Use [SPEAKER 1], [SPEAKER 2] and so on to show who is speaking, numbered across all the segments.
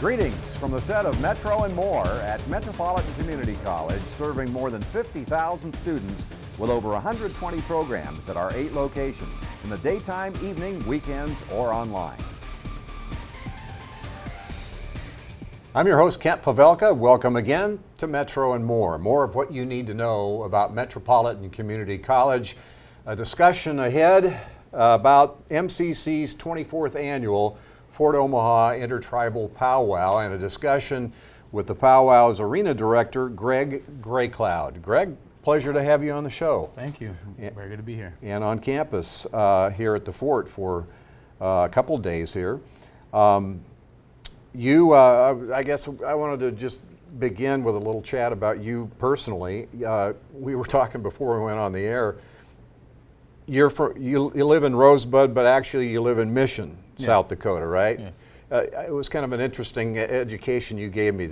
[SPEAKER 1] Greetings from the set of Metro and More at Metropolitan Community College, serving more than 50,000 students with over 120 programs at our 8 locations in the daytime, evening, weekends, or online. I'm your host, Kent Pavelka. Welcome again to Metro and More. More of what you need to know about Metropolitan Community College. A discussion ahead about MCC's 24th annual Fort Omaha Intertribal Powwow, and a discussion with the Powwow's Arena Director, Greg Graycloud. Greg, pleasure to have you on the show.
[SPEAKER 2] Thank you. Very good to be here.
[SPEAKER 1] And on campus here at the Fort for a couple of days here. I guess I wanted to just begin with a little chat about you personally. We were talking before we went on the air. You live in Rosebud, but actually you live in Mission, yes. South Dakota, right?
[SPEAKER 2] Yes.
[SPEAKER 1] It was kind of an interesting education you gave me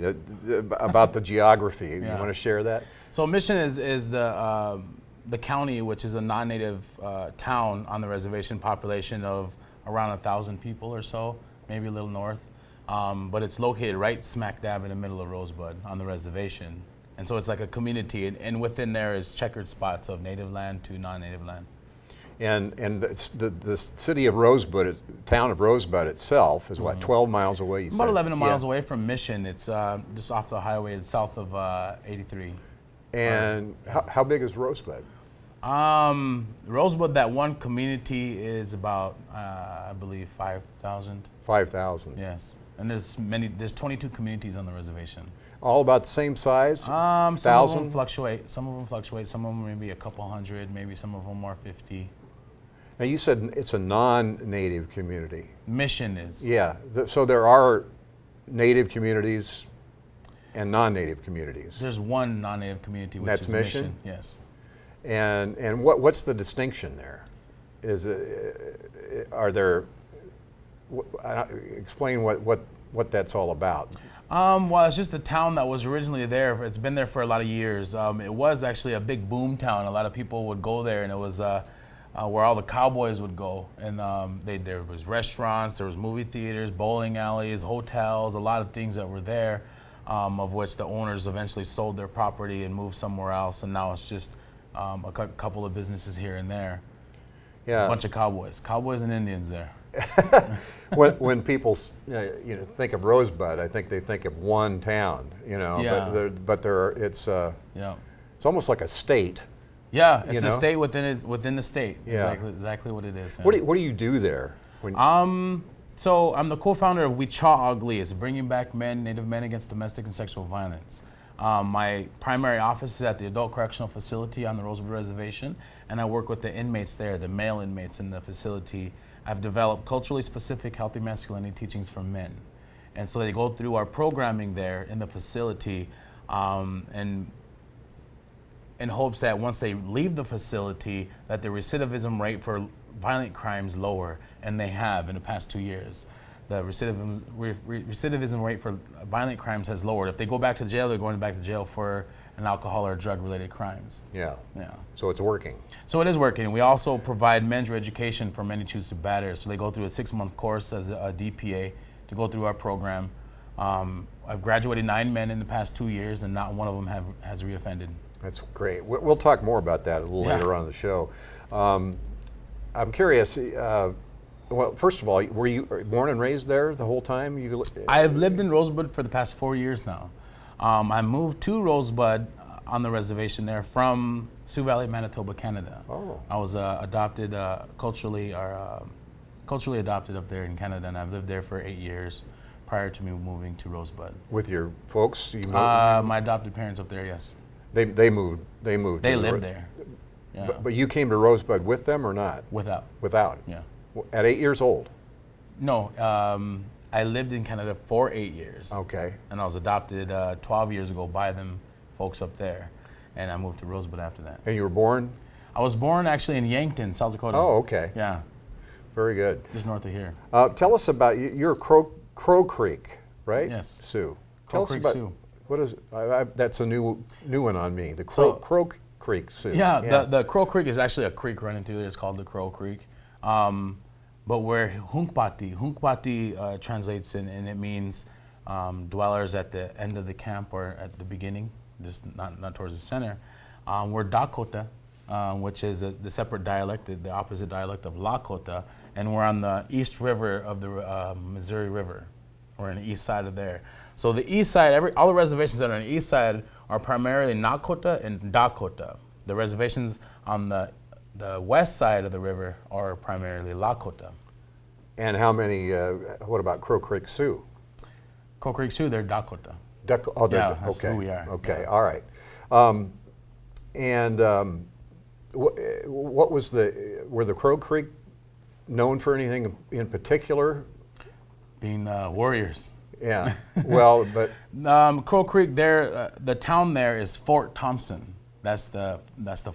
[SPEAKER 1] about the geography.
[SPEAKER 2] Yeah.
[SPEAKER 1] You want to share that?
[SPEAKER 2] So Mission is the county, which is a non-native town on the reservation, population of around 1,000 people or so, maybe a little north. But it's located right smack dab in the middle of Rosebud on the reservation. And so it's like a community, and within there is checkered spots of native land to non-native land.
[SPEAKER 1] And the city of Rosebud, town of Rosebud itself is what, 12 miles away, you said?
[SPEAKER 2] About 11 miles away from Mission. It's just off the highway, it's south of 83.
[SPEAKER 1] And how big is Rosebud?
[SPEAKER 2] Rosebud, that one community is about, I believe, 5,000.
[SPEAKER 1] 5,000.
[SPEAKER 2] Yes. And there's 22 communities on the reservation.
[SPEAKER 1] All about the same size?
[SPEAKER 2] Some of them fluctuate. Some of them maybe a couple hundred, maybe some of them more 50.
[SPEAKER 1] Now you said it's a non-native community.
[SPEAKER 2] Mission is.
[SPEAKER 1] Yeah, so there are native communities and non-native communities.
[SPEAKER 2] There's one non-native community, which is Mission. Yes.
[SPEAKER 1] And what's the distinction there? Explain what that's all about.
[SPEAKER 2] Well, it's just a town that was originally there. It's been there for a lot of years. It was actually a big boom town. A lot of people would go there, and it was where all the cowboys would go. And there was restaurants, there was movie theaters, bowling alleys, hotels, a lot of things that were there, of which the owners eventually sold their property and moved somewhere else. And now it's just a couple of businesses here and there.
[SPEAKER 1] Yeah.
[SPEAKER 2] A bunch of cowboys and Indians there.
[SPEAKER 1] when people think of Rosebud, I think they think of one town,
[SPEAKER 2] Yeah.
[SPEAKER 1] but it's almost like a state.
[SPEAKER 2] Yeah, it's a state within the state.
[SPEAKER 1] Yeah.
[SPEAKER 2] Exactly what it is. Yeah.
[SPEAKER 1] What do you do there?
[SPEAKER 2] So I'm the co-founder of We Chaw Ugly. It's bringing back Native men against domestic and sexual violence. My primary office is at the Adult Correctional Facility on the Rosebud Reservation, and I work with the inmates there, the male inmates in the facility. I've developed culturally specific healthy masculinity teachings for men. And so they go through our programming there in the facility, and in hopes that once they leave the facility, that the recidivism rate for violent crimes lower, and they have in the past 2 years. The recidivism rate for violent crimes has lowered. If they go back to jail, they're going back to jail for an alcohol or drug-related crimes.
[SPEAKER 1] Yeah.
[SPEAKER 2] Yeah.
[SPEAKER 1] So it's working.
[SPEAKER 2] So it is working. We also provide men's education for men who choose to batter. So they go through a 6-month course as a DPA to go through our program. I've graduated 9 men in the past 2 years, and not one of them has reoffended.
[SPEAKER 1] That's great. We'll talk more about that a little later on in the show. I'm curious. Well, first of all, were you born and raised there the whole time?
[SPEAKER 2] I have lived in Rosebud for the past 4 years now. I moved to Rosebud on the reservation there from Sioux Valley, Manitoba, Canada.
[SPEAKER 1] Oh.
[SPEAKER 2] I was adopted culturally adopted up there in Canada, and I've lived there for 8 years prior to me moving to Rosebud.
[SPEAKER 1] With your folks? You moved?
[SPEAKER 2] My adopted parents up there, yes.
[SPEAKER 1] They moved. They
[SPEAKER 2] lived there. Yeah.
[SPEAKER 1] But you came to Rosebud with them or not? Without.
[SPEAKER 2] Yeah.
[SPEAKER 1] At 8 years old?
[SPEAKER 2] No. I lived in Canada for 8 years.
[SPEAKER 1] Okay.
[SPEAKER 2] And I was adopted 12 years ago by them folks up there, and I moved to Rosebud after that.
[SPEAKER 1] And you were born?
[SPEAKER 2] I was born actually in Yankton, South Dakota.
[SPEAKER 1] Oh, okay.
[SPEAKER 2] Yeah.
[SPEAKER 1] Very good.
[SPEAKER 2] Just north of here.
[SPEAKER 1] Tell us about, you're Crow Creek, right?
[SPEAKER 2] Yes.
[SPEAKER 1] Sioux.
[SPEAKER 2] Crow Creek Sioux.
[SPEAKER 1] What is, that's a new one on me, the Crow Creek Sioux.
[SPEAKER 2] Yeah, the Crow Creek is actually a creek running through there. It's called the Crow Creek. But where Hunkpati translates and it means dwellers at the end of the camp or at the beginning, just not towards the center. We're Dakota, which is the separate dialect, the opposite dialect of Lakota, and we're on the east river of the Missouri River. We're on the east side of there. So the east side, all the reservations that are on the east side are primarily Nakota and Dakota. The reservations on the west side of the river are primarily Lakota.
[SPEAKER 1] And how many, what about Crow Creek Sioux?
[SPEAKER 2] Crow Creek Sioux, they're Dakota.
[SPEAKER 1] Oh,
[SPEAKER 2] Yeah, that's
[SPEAKER 1] okay.
[SPEAKER 2] who we are.
[SPEAKER 1] Okay,
[SPEAKER 2] Yeah.
[SPEAKER 1] all right. What was were the Crow Creek known for anything in particular?
[SPEAKER 2] Being warriors.
[SPEAKER 1] Yeah, well, but
[SPEAKER 2] Crow Creek, there, the town there is Fort Thompson. That's the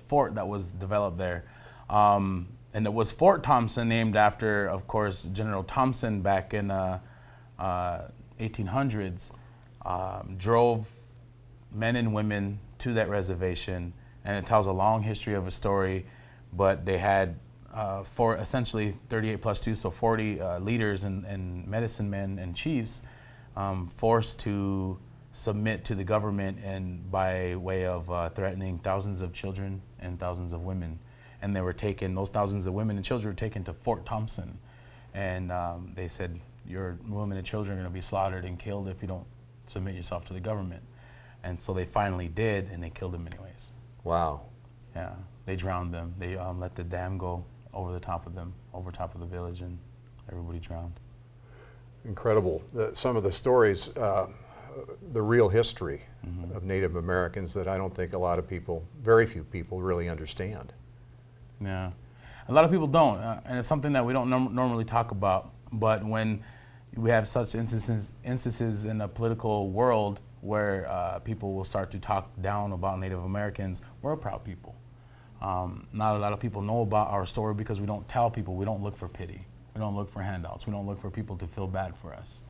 [SPEAKER 2] fort that was developed there. And it was Fort Thompson, named after, of course, General Thompson back in 1800s, drove men and women to that reservation, and it tells a long history of a story. But they had essentially 38 plus 2, so 40 leaders and medicine men and chiefs forced to submit to the government, and by way of threatening thousands of children and thousands of women. And they were taken, those thousands of women and children were taken to Fort Thompson. And they said, your women and children are going to be slaughtered and killed if you don't submit yourself to the government. And so they finally did, and they killed them anyways.
[SPEAKER 1] wow.
[SPEAKER 2] Yeah, they drowned them. They let the dam go over top of the village, and everybody drowned.
[SPEAKER 1] Incredible. Some of the stories, the real history of Native Americans that I don't think a lot of people, very few people really understand.
[SPEAKER 2] Yeah, a lot of people don't, and it's something that we don't normally talk about. But when we have such instances in the political world where people will start to talk down about Native Americans, we're a proud people. Not a lot of people know about our story because we don't tell people. We don't look for pity. We don't look for handouts. We don't look for people to feel bad for us.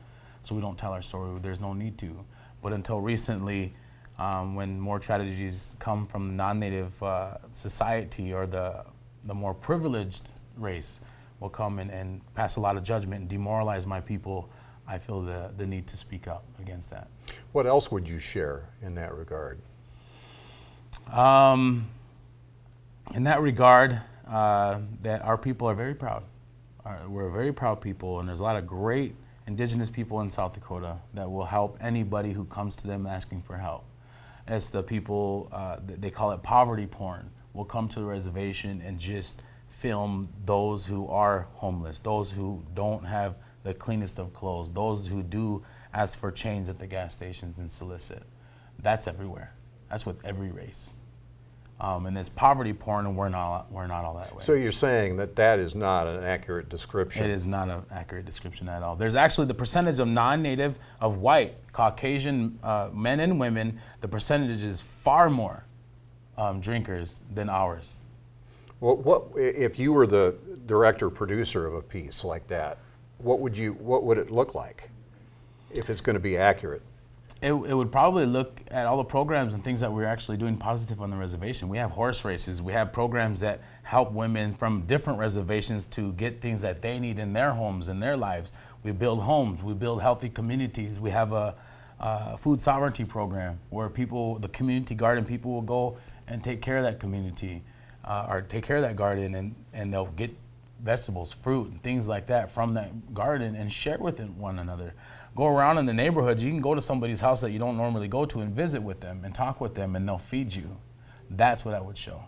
[SPEAKER 2] So we don't tell our story. There's no need to. But until recently, when more tragedies come from the non-Native society, or the more privileged race will come and pass a lot of judgment and demoralize my people, I feel the need to speak up against that.
[SPEAKER 1] What else would you share in that regard?
[SPEAKER 2] In that regard, that our people are very proud. We're a very proud people, and there's a lot of great indigenous people in South Dakota that will help anybody who comes to them asking for help. It's the people, they call it poverty porn, will come to the reservation and just film those who are homeless, those who don't have the cleanest of clothes, those who do ask for change at the gas stations and solicit. That's everywhere. That's with every race. And it's poverty porn, and we're not all that way.
[SPEAKER 1] So you're saying that is not an accurate description?
[SPEAKER 2] It is not an accurate description at all. There's actually the percentage of non-Native, of white, Caucasian men and women, the percentage is far more drinkers than ours.
[SPEAKER 1] Well, what if you were the director producer of a piece like that? What would it look like if it's going to be accurate?
[SPEAKER 2] It would probably look at all the programs and things that we're actually doing positive on the reservation. We have horse races. We have programs that help women from different reservations to get things that they need in their homes, in their lives. We build homes. We build healthy communities. We have a food sovereignty program where the community garden people will go and take care of that community, or take care of that garden, and they'll get vegetables, fruit, and things like that from that garden and share with one another. Go around in the neighborhoods. You can go to somebody's house that you don't normally go to and visit with them and talk with them, and they'll feed you. That's what I would show.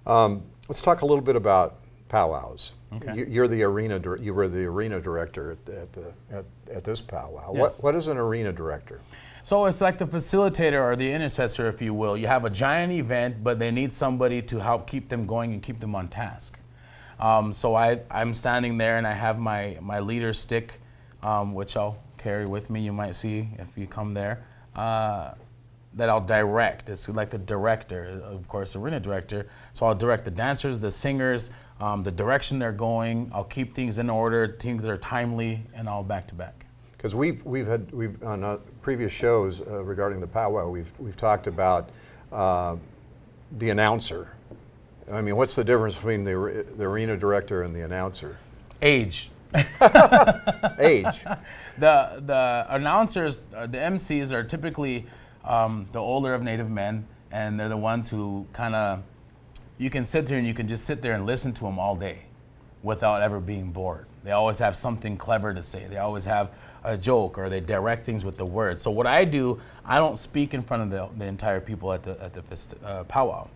[SPEAKER 1] Let's talk a little bit about powwows.
[SPEAKER 2] Okay.
[SPEAKER 1] You were the arena director at this powwow.
[SPEAKER 2] Yes.
[SPEAKER 1] What is an arena director?
[SPEAKER 2] So it's like the facilitator or the intercessor, if you will. You have a giant event, but they need somebody to help keep them going and keep them on task. So I'm standing there, and I have my leader stick, which I'll carry with me. You might see if you come there, that I'll direct. It's like the director, of course, arena director. So I'll direct the dancers, the singers, the direction they're going. I'll keep things in order, things that are timely, and all back to back.
[SPEAKER 1] Because we've on previous shows regarding the powwow, we've talked about the announcer. I mean, what's the difference between the arena director and the announcer?
[SPEAKER 2] Age.
[SPEAKER 1] Age.
[SPEAKER 2] The announcers, the MCs are typically the older of Native men, and they're the ones who kind of, you can sit there and you can just sit there and listen to them all day without ever being bored. They always have something clever to say. They always have a joke, or they direct things with the words. So what I do, I don't speak in front of the entire people at the powwow.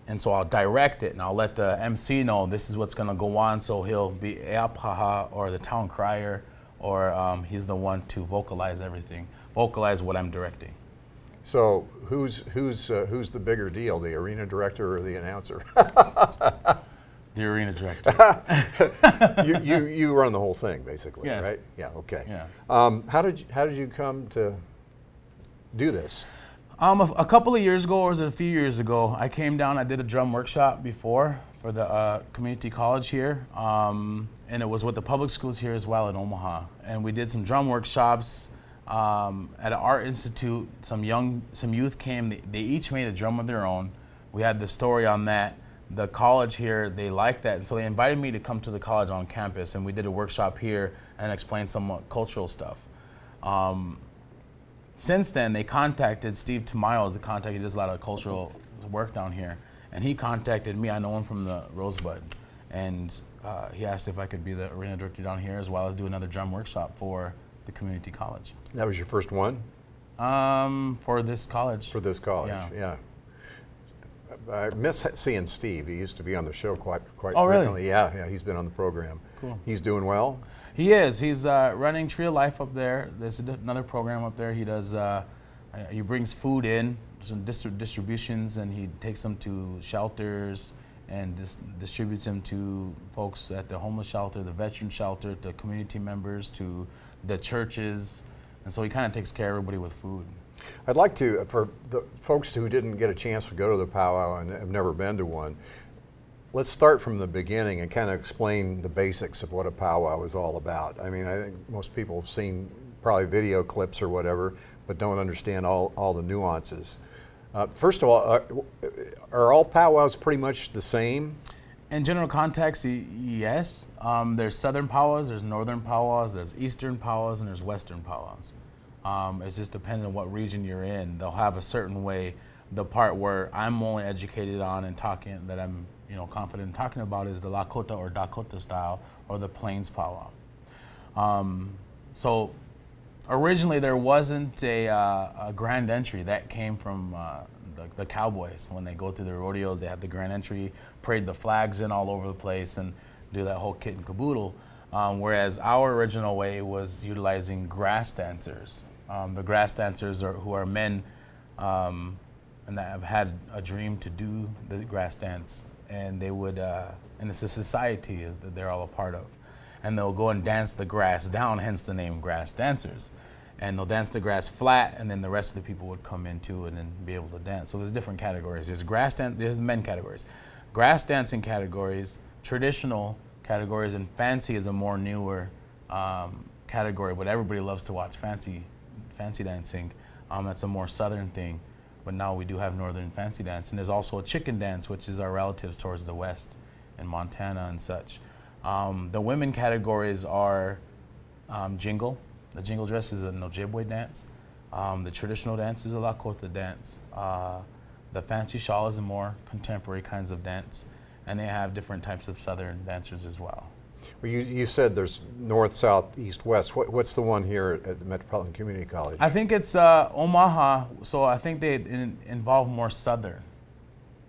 [SPEAKER 2] And so I'll direct it, and I'll let the MC know this is what's gonna go on. So he'll be Eapaha or the town crier, or he's the one to vocalize everything, vocalize what I'm directing.
[SPEAKER 1] So who's the bigger deal, the arena director or the announcer?
[SPEAKER 2] The arena director.
[SPEAKER 1] you run the whole thing basically,
[SPEAKER 2] Yes.
[SPEAKER 1] right? Yeah. Okay.
[SPEAKER 2] Yeah.
[SPEAKER 1] How did you come to do this?
[SPEAKER 2] A couple of years ago, or was it a few years ago, I came down, I did a drum workshop before for the community college here, and it was with the public schools here as well in Omaha. And we did some drum workshops at an art institute. Some youth came, they each made a drum of their own. We had the story on that. The college here, they liked that, and so they invited me to come to the college on campus, and we did a workshop here and explained some cultural stuff. Since then, they contacted Steve Tamayo, is the contact. He does a lot of cultural work down here, and he contacted me. I know him from the Rosebud, and he asked if I could be the arena director down here, as well as do another drum workshop for the community college.
[SPEAKER 1] That was your first one?
[SPEAKER 2] For this college.
[SPEAKER 1] For this college,
[SPEAKER 2] Yeah.
[SPEAKER 1] yeah. I miss seeing Steve. He used to be on the show quite
[SPEAKER 2] Oh, really?
[SPEAKER 1] frequently. Yeah, he's been on the program.
[SPEAKER 2] Cool.
[SPEAKER 1] He's doing well?
[SPEAKER 2] He is. He's running Tree of Life up there. There's another program up there. He does. He brings food in, some distributions, and he takes them to shelters and distributes them to folks at the homeless shelter, the veteran shelter, to community members, to the churches, and so he kind of takes care of everybody with food.
[SPEAKER 1] I'd like to, for the folks who didn't get a chance to go to the powwow and have never been to one, let's start from the beginning and kind of explain the basics of what a powwow is all about. I mean, I think most people have seen probably video clips or whatever, but don't understand all the nuances. First of all, are all powwows pretty much the same?
[SPEAKER 2] In general context, yes. There's southern powwows, there's northern powwows, there's eastern powwows, and there's western powwows. It's just depending on what region you're in. They'll have a certain way. The part where I'm only educated on and talking, that I'm confident in talking about, is the Lakota or Dakota style, or the Plains powwow. So originally there wasn't a grand entry. That came from the cowboys. When they go through their rodeos, they have the grand entry, parade the flags in all over the place, and do that whole kit and caboodle. Whereas our original way was utilizing grass dancers. The grass dancers who are men and that have had a dream to do the grass dance, and they would, and it's a society that they're all a part of, and they'll go and dance the grass down, hence the name grass dancers. And they'll dance the grass flat, and then the rest of the people would come into it and be able to dance. So there's different categories. There's grass dance, there's the men categories, grass dancing categories, traditional categories, and fancy is a more newer category, but everybody loves to watch fancy dancing. That's a more southern thing, but now we do have northern fancy dance. And there's also a chicken dance, which is our relatives towards the west in Montana and such. The women categories are jingle. The jingle dress is an Ojibwe dance. The traditional dance is a Lakota dance. The fancy shawl is a more contemporary kinds of dance. And they have different types of southern dancers as well.
[SPEAKER 1] Well, you said there's north, south, east, west. What's the one here at the Metropolitan Community College?
[SPEAKER 2] I think it's Omaha, so I think they involve more southern.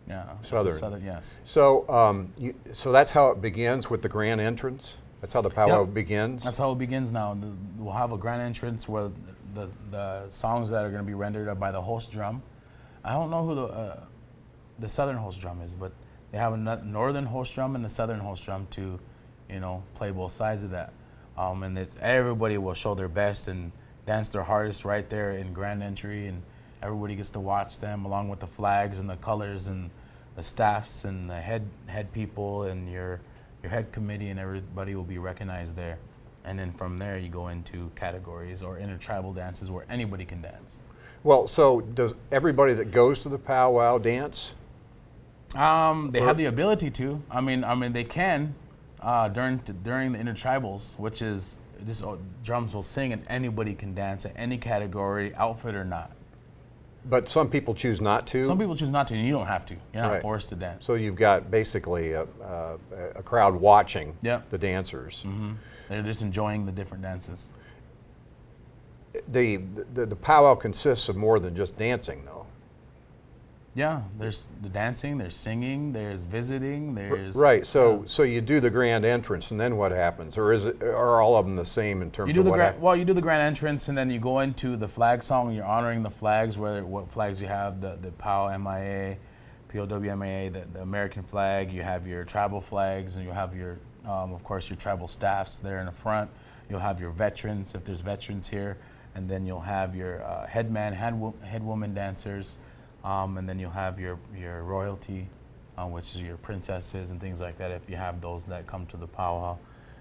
[SPEAKER 2] Yeah,
[SPEAKER 1] Southern.
[SPEAKER 2] Southern, yes.
[SPEAKER 1] So, so that's how it begins, with the grand entrance? That's how the powwow begins?
[SPEAKER 2] That's how it begins now. We'll have a grand entrance where the songs that are going to be rendered are by the host drum. I don't know who the southern host drum is, but they have a northern host drum and a southern host drum to, play both sides of that. And everybody will show their best and dance their hardest right there in grand entry, and everybody gets to watch them along with the flags and the colors and the staffs and the head people and your head committee, and everybody will be recognized there. And then from there you go into categories or intertribal dances where anybody can dance.
[SPEAKER 1] Well, so does everybody that goes to the powwow dance?
[SPEAKER 2] They have the ability to. I mean, they can. during the intertribals, which is just drums will sing and anybody can dance at any category, outfit or not.
[SPEAKER 1] But some people choose not to.
[SPEAKER 2] Some people choose not to, and you don't have to. You're not
[SPEAKER 1] Right.
[SPEAKER 2] forced to dance.
[SPEAKER 1] So you've got basically a crowd watching
[SPEAKER 2] Yep.
[SPEAKER 1] the dancers.
[SPEAKER 2] They're just enjoying the different dances.
[SPEAKER 1] The powwow consists of more than just dancing, though.
[SPEAKER 2] Yeah, there's the dancing, there's singing, there's visiting, there's
[SPEAKER 1] Right. So you do the grand entrance, and then what happens, or are all of them the same in terms
[SPEAKER 2] you do
[SPEAKER 1] of
[SPEAKER 2] the
[SPEAKER 1] what?
[SPEAKER 2] well, you do the grand entrance, and then you go into the flag song. You're honoring the flags, what flags you have: the POW MIA, POW MIA, the American flag. You have your tribal flags, and you have your, of course, your tribal staffs there in the front. You'll have your veterans, if there's veterans here, and then you'll have your headman, headwoman dancers. And then you'll have your royalty, which is your princesses and things like that, if you have those that come to the powwow.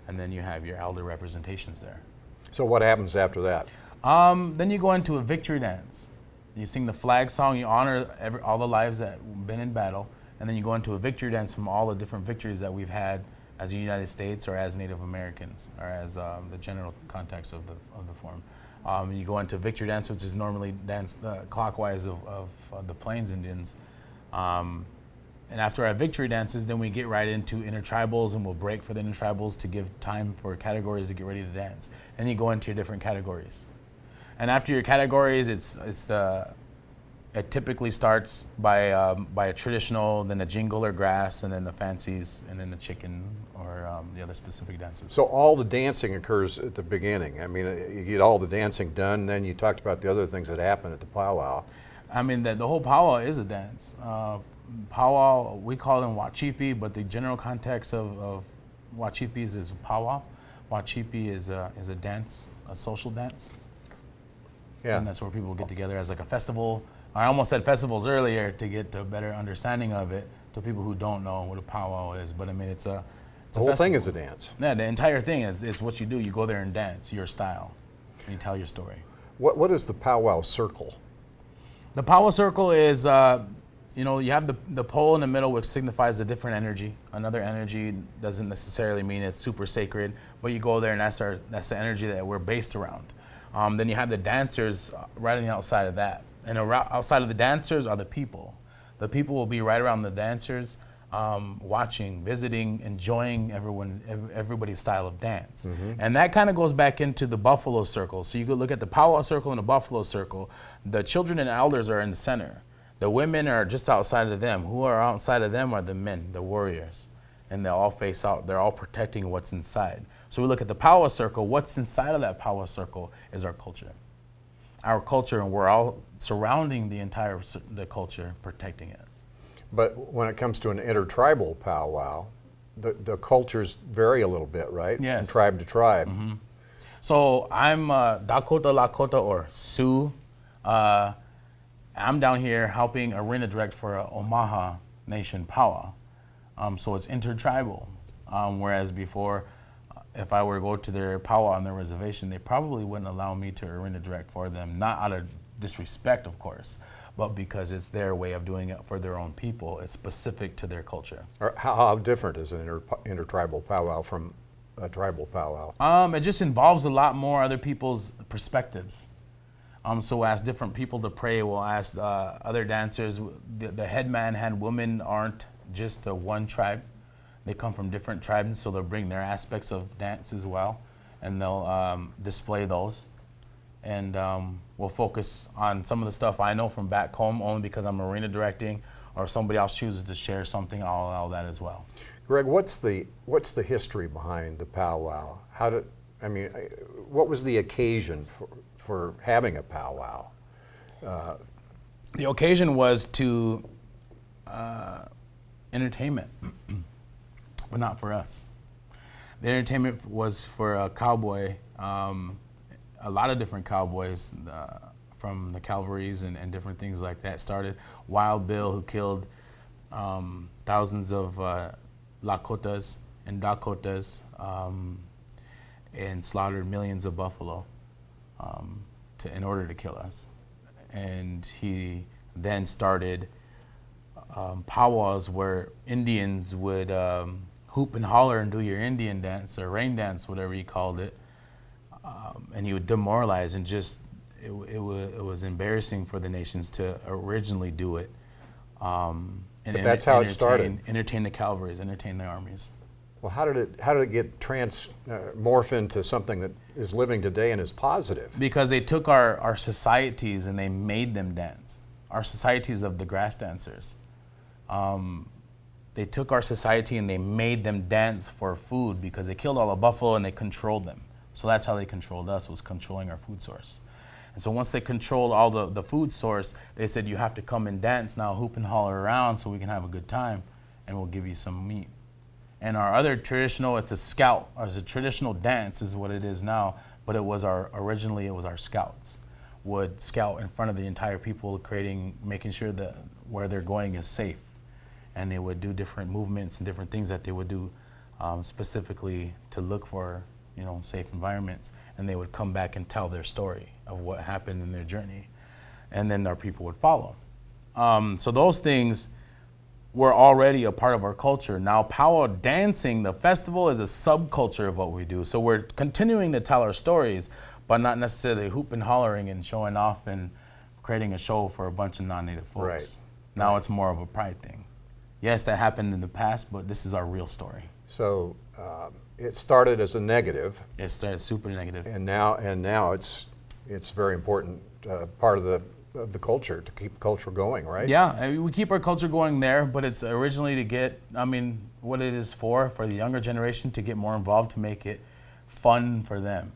[SPEAKER 2] And then you have your elder representations there.
[SPEAKER 1] So what happens after that?
[SPEAKER 2] Then you go into a victory dance. You sing the flag song, you honor all the lives that have been in battle, and then you go into a victory dance from all the different victories that we've had as the United States or as Native Americans, or as the general context of the form. You go into victory dance, which is normally danced clockwise of the Plains Indians. And after our victory dances, then we get right into intertribals, and we'll break for the intertribals to give time for categories to get ready to dance. And you go into your different categories. And after your categories, it typically starts by a traditional, then a jingle or grass, and then the fancies, and then the chicken or the other specific dances.
[SPEAKER 1] So all the dancing occurs at the beginning. I mean, you get all the dancing done, then you talked about the other things that happen at the powwow.
[SPEAKER 2] I mean, the whole powwow is a dance. Powwow, we call them wachipi, but the general context of wachipis is powwow. Wachipi is a dance, a social dance.
[SPEAKER 1] Yeah.
[SPEAKER 2] And that's where people get together as like a festival. I almost said festivals earlier to get a better understanding of it to people who don't know what a powwow is. But I mean, it's a
[SPEAKER 1] The whole thing is
[SPEAKER 2] festival.
[SPEAKER 1] a dance.
[SPEAKER 2] Yeah, the entire thing it's what you do. You go there and dance your style, and you tell your story.
[SPEAKER 1] What is the powwow circle?
[SPEAKER 2] The powwow circle is, you have the pole in the middle, which signifies a different energy. Another energy doesn't necessarily mean it's super sacred, but you go there, and that's the energy that we're based around. Then you have the dancers right on the outside of that. And outside of the dancers are the people. The people will be right around the dancers, watching, visiting, enjoying everybody's style of dance. And that kind of goes back into the buffalo circle. So you could look at the powwow circle and the buffalo circle. The children and elders are in the center. The women are just outside of them. Who are outside of them are the men, the warriors. And they all face out. They're all protecting what's inside. So we look at the powwow circle. What's inside of that powwow circle is our culture. Our culture, and we're all surrounding the culture, protecting it.
[SPEAKER 1] But when it comes to an intertribal powwow, the cultures vary a little bit, right?
[SPEAKER 2] Yes.
[SPEAKER 1] From tribe to tribe.
[SPEAKER 2] So I'm Dakota, Lakota, or Sioux. I'm down here helping arena direct for a Omaha Nation powwow. So it's intertribal. Whereas before, if I were to go to their powwow on their reservation, they probably wouldn't allow me to arena direct for them, not out of disrespect, of course, but because it's their way of doing it for their own people. It's specific to their culture.
[SPEAKER 1] Or how different is an intertribal powwow from a tribal powwow?
[SPEAKER 2] It just involves a lot more other people's perspectives. So we'll ask different people to pray. We'll ask other dancers. The headman, headwoman aren't just one tribe. They come from different tribes, so they'll bring their aspects of dance as well, and they'll display those. And we'll focus on some of the stuff I know from back home, only because I'm arena directing, or somebody else chooses to share something, I'll allow that as well.
[SPEAKER 1] Greg, what's the history behind the powwow? What was the occasion for having a powwow?
[SPEAKER 2] The occasion was to entertainment, but not for us. The entertainment was for a cowboy, a lot of different cowboys from the cavalries and different things like that started. Wild Bill, who killed thousands of Lakotas and Dakotas and slaughtered millions of buffalo in order to kill us. And he then started powwows where Indians would hoop and holler and do your Indian dance or rain dance, whatever you called it. And you would demoralize and just, it was embarrassing for the nations to originally do it. And
[SPEAKER 1] But that's how it started.
[SPEAKER 2] Entertain the cavalries, entertain the armies.
[SPEAKER 1] Well, how did it get morph into something that is living today and is positive?
[SPEAKER 2] Because they took our societies and they made them dance. Our societies of the grass dancers. They took our society and they made them dance for food because they killed all the buffalo and they controlled them. So that's how they controlled us, was controlling our food source. And so once they controlled all the food source, they said, you have to come and dance now, hoop and holler around so we can have a good time and we'll give you some meat. And our other traditional, it's a scout, or it's a traditional dance is what it is now, but originally it was our scouts would scout in front of the entire people, making sure that where they're going is safe. And they would do different movements and different things that they would do specifically to look for, safe environments. And they would come back and tell their story of what happened in their journey. And then our people would follow. So those things were already a part of our culture. Now powwow dancing, the festival, is a subculture of what we do. So we're continuing to tell our stories, but not necessarily hoop and hollering and showing off and creating a show for a bunch of non-native folks.
[SPEAKER 1] Right.
[SPEAKER 2] Now it's more of a pride thing. Yes, that happened in the past, but this is our real story.
[SPEAKER 1] So it started as a negative.
[SPEAKER 2] It started super negative.
[SPEAKER 1] And now it's very important part of the culture, to keep culture going, right?
[SPEAKER 2] Yeah, we keep our culture going there, but it's originally to get, what it is for the younger generation to get more involved, to make it fun for them.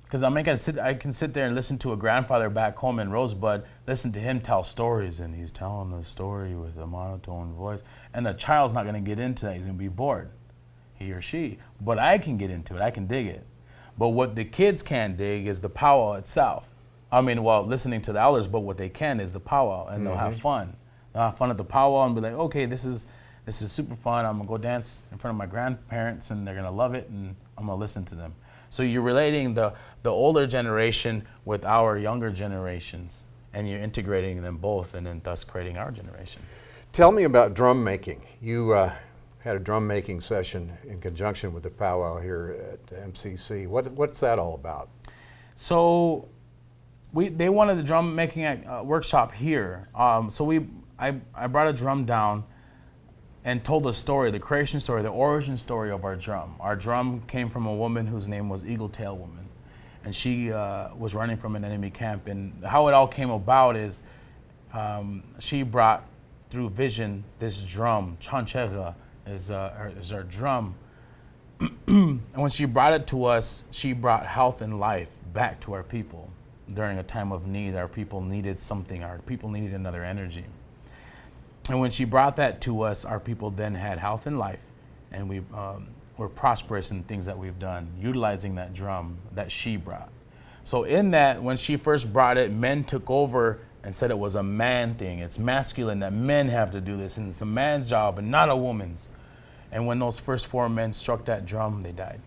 [SPEAKER 2] Because I can sit there and listen to a grandfather back home in Rosebud, listen to him tell stories, and he's telling a story with a monotone voice, and the child's not going to get into that. He's going to be bored, he or she. But I can get into it. I can dig it. But what the kids can't dig is the powwow itself. Listening to the elders, but what they can is the powwow, and they'll have fun. They'll have fun at the powwow and be like, okay, this is super fun. I'm gonna go dance in front of my grandparents, and they're gonna love it, and I'm gonna listen to them. So you're relating the older generation with our younger generations, and you're integrating them both, and then thus creating our generation.
[SPEAKER 1] Tell me about drum making. You had a drum making session in conjunction with the powwow here at MCC. What's that all about?
[SPEAKER 2] So they wanted a drum making workshop here. I brought a drum down and told the story, the creation story, the origin story of our drum. Our drum came from a woman whose name was Eagle Tail Woman. And she was running from an enemy camp. And how it all came about is she brought, through vision, this drum. Chanchega is our drum. And when she brought it to us, she brought health and life back to our people. During a time of need, our people needed something. Our people needed another energy. And when she brought that to us, our people then had health and life. And we were prosperous in things that we've done, utilizing that drum that she brought. So in that, when she first brought it, men took over and said it was a man thing. It's masculine, that men have to do this, and it's a man's job and not a woman's. And when those first 4 men struck that drum, they died.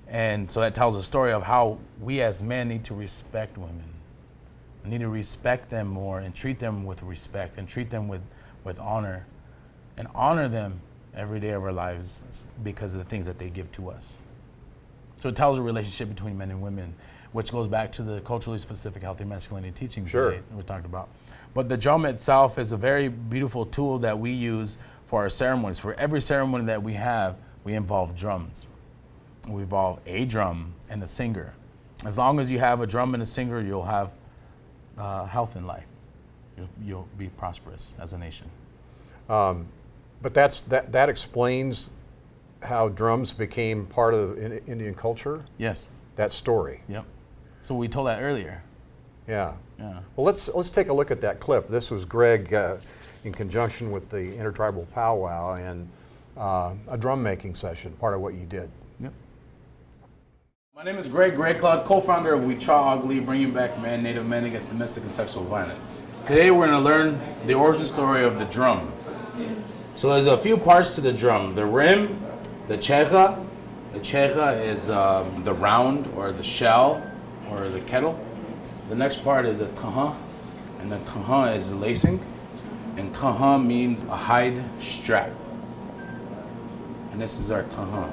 [SPEAKER 2] And so that tells a story of how we as men need to respect women. We need to respect them more and treat them with respect and treat them with honor, and honor them every day of our lives because of the things that they give to us. So it tells a relationship between men and women, which goes back to the culturally specific healthy masculinity teachings that we talked about. But the drum itself is a very beautiful tool that we use for our ceremonies. For every ceremony that we have, we involve drums. We involve a drum and a singer. As long as you have a drum and a singer, you'll have health in life. You'll be prosperous as a nation.
[SPEAKER 1] But that explains how drums became part of Indian culture?
[SPEAKER 2] Yes.
[SPEAKER 1] That story?
[SPEAKER 2] Yep. So we told that earlier.
[SPEAKER 1] Yeah.
[SPEAKER 2] Yeah.
[SPEAKER 1] Well, let's take a look at that clip. This was Greg in conjunction with the Intertribal Powwow and a drum making session, part of what you did.
[SPEAKER 2] Yep. My name is Greg Cloud, co-founder of We Chaw Ugly, bringing back Native men against domestic and sexual violence. Today we're going to learn the origin story of the drum. So there's a few parts to the drum. The rim, the checha. The checha is the round or the shell or the kettle. The next part is the taha, and the taha is the lacing. And taha means a hide strap. and this is our tahan.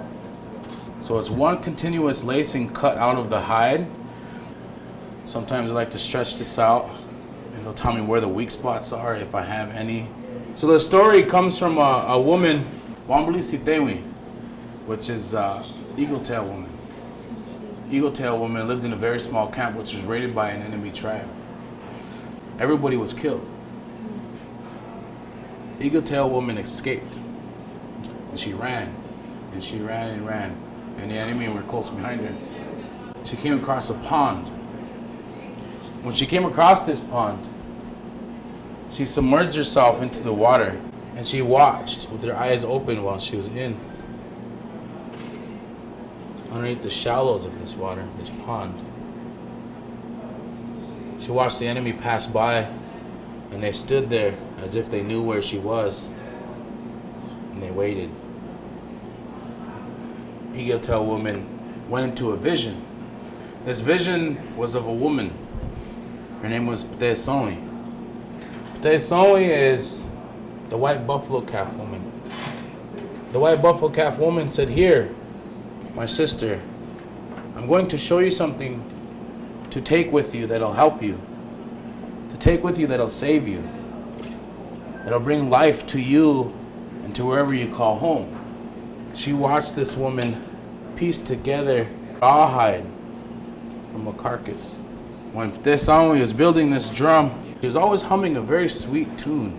[SPEAKER 2] So it's one continuous lacing cut out of the hide. Sometimes I like to stretch this out, and it'll tell me where the weak spots are, if I have any. So the story comes from a woman, Wambuli Sitewi, which is Eagle Tail woman. Eagle Tail woman lived in a very small camp which was raided by an enemy tribe. Everybody was killed. Eagle Tail woman escaped, and she ran, and she ran and ran, and the enemy were close behind her. She came across a pond. When she came across this pond, she submerged herself into the water, and she watched with her eyes open while she was in. Underneath the shallows of this water, this pond. She watched the enemy pass by, and they stood there as if they knew where she was, and they waited. Eagle Tail woman went into a vision. This vision was of a woman. Her name was Ptesonwi. Ptesonwi is the white buffalo calf woman. The white buffalo calf woman said, "Here, my sister, I'm going to show you something to take with you that'll help you, to take with you that'll save you, that'll bring life to you and to wherever you call home." She watched this woman piece together rawhide from a carcass. When Ptesonwi was building this drum, he was always humming a very sweet tune,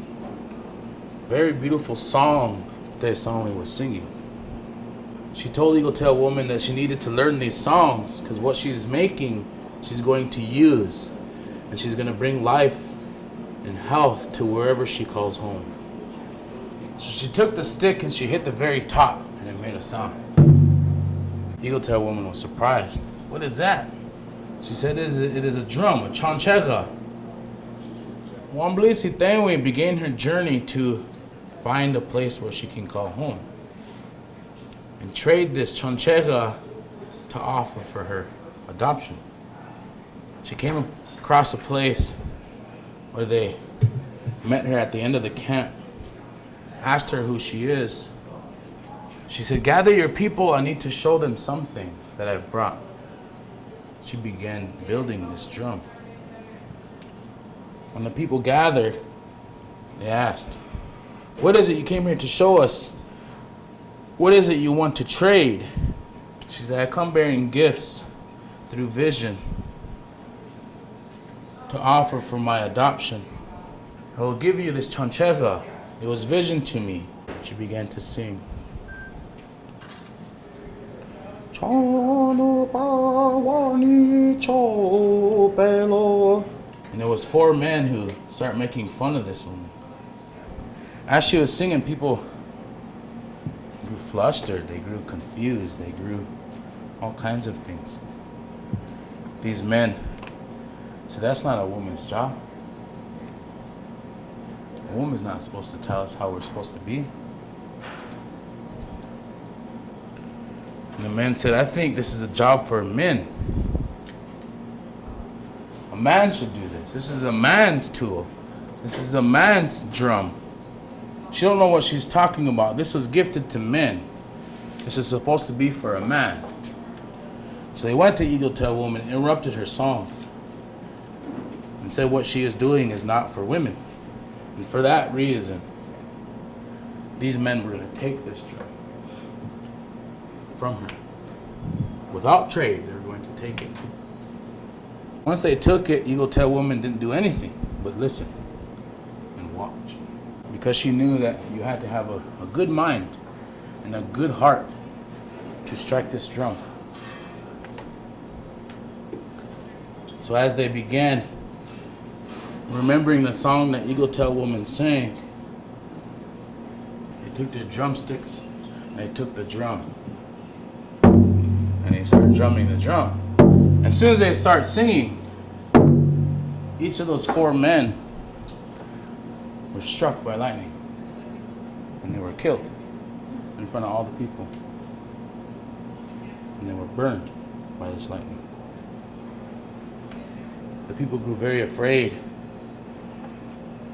[SPEAKER 2] very beautiful song Ptesonwi was singing. She told Eagle Tail woman that she needed to learn these songs because what she's making, she's going to use, and she's going to bring life and health to wherever she calls home. So she took the stick and she hit the very top, and it made a sound. Eagle Tail woman was surprised. "What is that?" She said, it is a drum, a chancheza. Wambuli Sitewi began her journey to find a place where she can call home and trade this chancheza to offer for her adoption. She came across a place where they met her at the end of the camp, asked her who she is. She said, "Gather your people, I need to show them something that I've brought." She began building this drum. When the people gathered, they asked, "What is it you came here to show us? What is it you want to trade?" She said, "I come bearing gifts through vision to offer for my adoption. I will give you this chancheza. It was vision to me." She began to sing. And there was 4 men who started making fun of this woman. As she was singing, people grew flustered, they grew confused, they grew all kinds of things. These men said, "That's not a woman's job. A woman's not supposed to tell us how we're supposed to be." And the men said, "I think this is a job for men. A man should do this. This is a man's tool. This is a man's drum. She don't know what she's talking about. This was gifted to men. This is supposed to be for a man." So they went to Eagle Tail woman, interrupted her song, and said what she is doing is not for women. And for that reason, these men were going to take this drum from her. Without trade, they were going to take it. Once they took it, Eagle Tail woman didn't do anything but listen and watch. Because she knew that you had to have a good mind and a good heart to strike this drum. So as they began remembering the song that Eagle Tail woman sang, they took their drumsticks and they took the drum. And they started drumming the drum. As soon as they start singing, each of those 4 men were struck by lightning. And they were killed in front of all the people. And they were burned by this lightning. The people grew very afraid.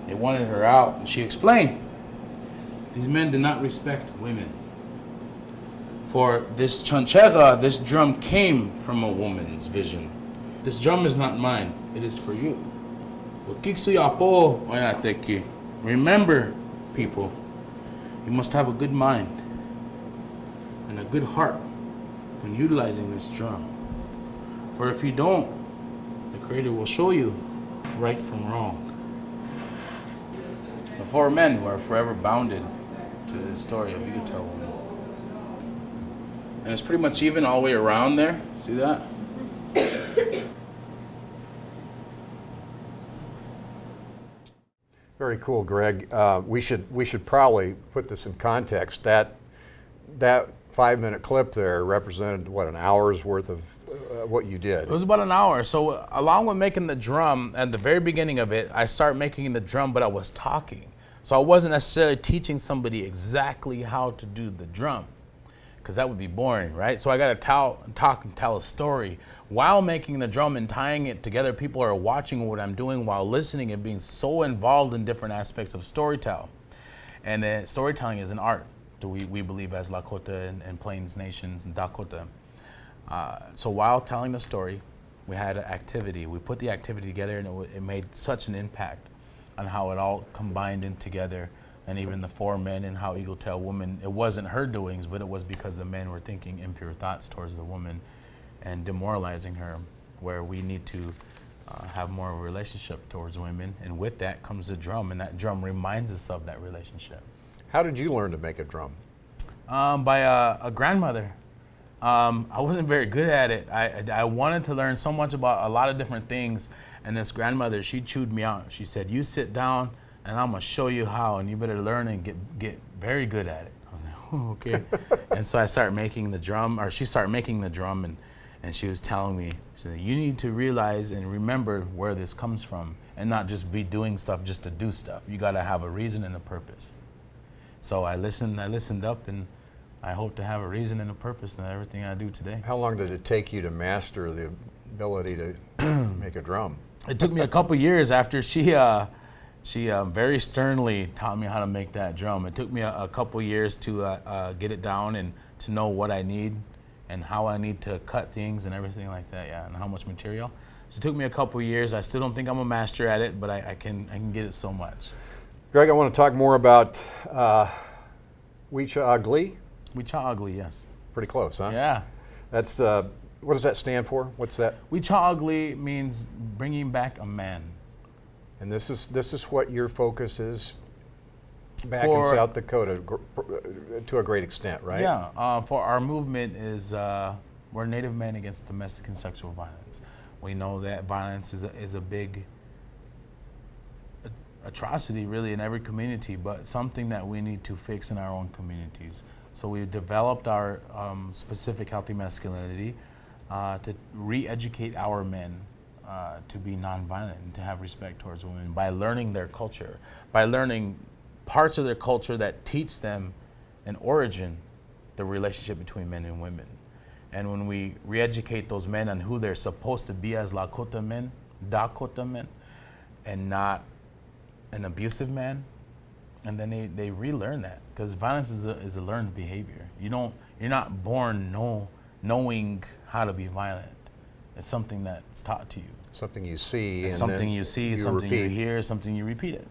[SPEAKER 2] They wanted her out, and she explained, these men did not respect women. For this chanchera, this drum came from a woman's vision. This drum is not mine, it is for you. Remember, people, you must have a good mind and a good heart when utilizing this drum. For if you don't, the Creator will show you right from wrong. The four men who are forever bounded to the story of Utah woman. And it's pretty much even all the way around there. See that?
[SPEAKER 1] Very cool, Greg. We should probably put this in context. That 5-minute clip there represented what, an hour's worth of what you did.
[SPEAKER 2] It was about an hour. So along with making the drum, at the very beginning of it, I started making the drum, but I was talking. So I wasn't necessarily teaching somebody exactly how to do the drum, because that would be boring, right? So I got to talk and tell a story while making the drum and tying it together. People are watching what I'm doing while listening and being so involved in different aspects of storytelling. And storytelling is an art that we believe as Lakota and Plains Nations and Dakota. So while telling the story, we had an activity. We put the activity together, and it made such an impact on how it all combined in together. And even the four men and how Eagle Tail Woman, it wasn't her doings, but it was because the men were thinking impure thoughts towards the woman and demoralizing her, where we need to have more of a relationship towards women. And with that comes the drum, and that drum reminds us of that relationship.
[SPEAKER 1] How did you learn to make a drum?
[SPEAKER 2] By a grandmother. I wasn't very good at it. I wanted to learn so much about a lot of different things, and this grandmother, she chewed me out. She said, "You sit down, and I'm gonna show you how, and you better learn and get very good at it." I was like, "Oh, okay." And so I started making the drum, or she started making the drum, and she was telling me, she said, "You need to realize and remember where this comes from, and not just be doing stuff just to do stuff. You gotta have a reason and a purpose." So I listened up, and I hope to have a reason and a purpose in everything I do today.
[SPEAKER 1] How long did it take you to master the ability to make a drum?
[SPEAKER 2] It took me a couple years after she very sternly taught me how to make that drum. It took me a couple years to get it down and to know what I need and how I need to cut things and everything like that, yeah, and how much material. So it took me a couple years. I still don't think I'm a master at it, but I can get it so much.
[SPEAKER 1] Greg, I want to talk more about Weecha-Ugly.
[SPEAKER 2] Weecha-Ugly, yes.
[SPEAKER 1] Pretty close, huh?
[SPEAKER 2] Yeah.
[SPEAKER 1] That's, what does that stand for? What's that?
[SPEAKER 2] Weecha-Ugly means bringing back a man.
[SPEAKER 1] And this is what your focus is back in South Dakota to a great extent, right?
[SPEAKER 2] Yeah, for our movement is we're Native men against domestic and sexual violence. We know that violence is a big atrocity really in every community, but something that we need to fix in our own communities. So we've developed our specific healthy masculinity to re-educate our men to be nonviolent and to have respect towards women by learning their culture, by learning parts of their culture that teach them an origin, the relationship between men and women. And when we re-educate those men on who they're supposed to be as Lakota men, Dakota men, and not an abusive man, and then they relearn that, because violence is a learned behavior. You're not born knowing how to be violent. It's something that's taught to you.
[SPEAKER 1] Something you see,
[SPEAKER 2] it's
[SPEAKER 1] and
[SPEAKER 2] something
[SPEAKER 1] then
[SPEAKER 2] you see,
[SPEAKER 1] you
[SPEAKER 2] something
[SPEAKER 1] repeat.
[SPEAKER 2] you hear, something you repeat it.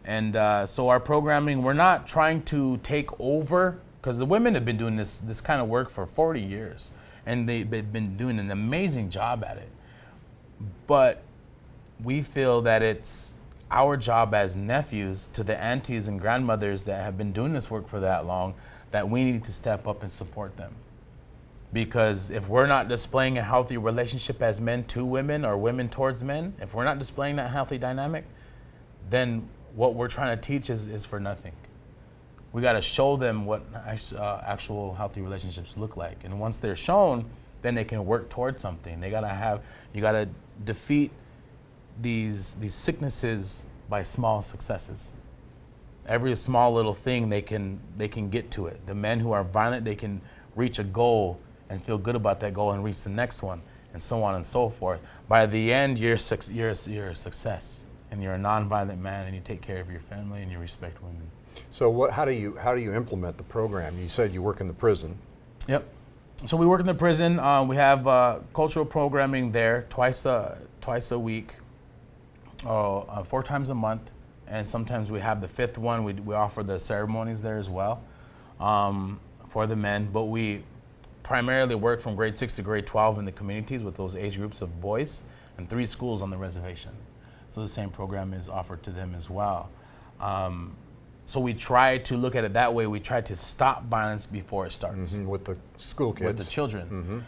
[SPEAKER 2] And so our programming, we're not trying to take over, because the women have been doing this kind of work for 40 years, and they've been doing an amazing job at it. But we feel that it's our job as nephews to the aunties and grandmothers that have been doing this work for that long, that we need to step up and support them. Because if we're not displaying a healthy relationship as men to women or women towards men, if we're not displaying that healthy dynamic, then what we're trying to teach is for nothing. We got to show them what actual healthy relationships look like. And once they're shown, then they can work towards something. You got to defeat these sicknesses by small successes. Every small little thing they can get to it. The men who are violent, they can reach a goal and feel good about that goal and reach the next one, and so on and so forth. By the end, you're a success, and you're a non-violent man, and you take care of your family and you respect women.
[SPEAKER 1] So how do you implement the program? You said you work in the prison.
[SPEAKER 2] Yep. So we work in the prison. We have cultural programming there twice a week, 4 times a month, and sometimes we have the 5th one. We offer the ceremonies there as well for the men, but we primarily work from grade 6 to grade 12 in the communities with those age groups of boys, and 3 schools on the reservation. So the same program is offered to them as well. So we try to look at it that way. We try to stop violence before it starts.
[SPEAKER 1] With the school kids.
[SPEAKER 2] With the children.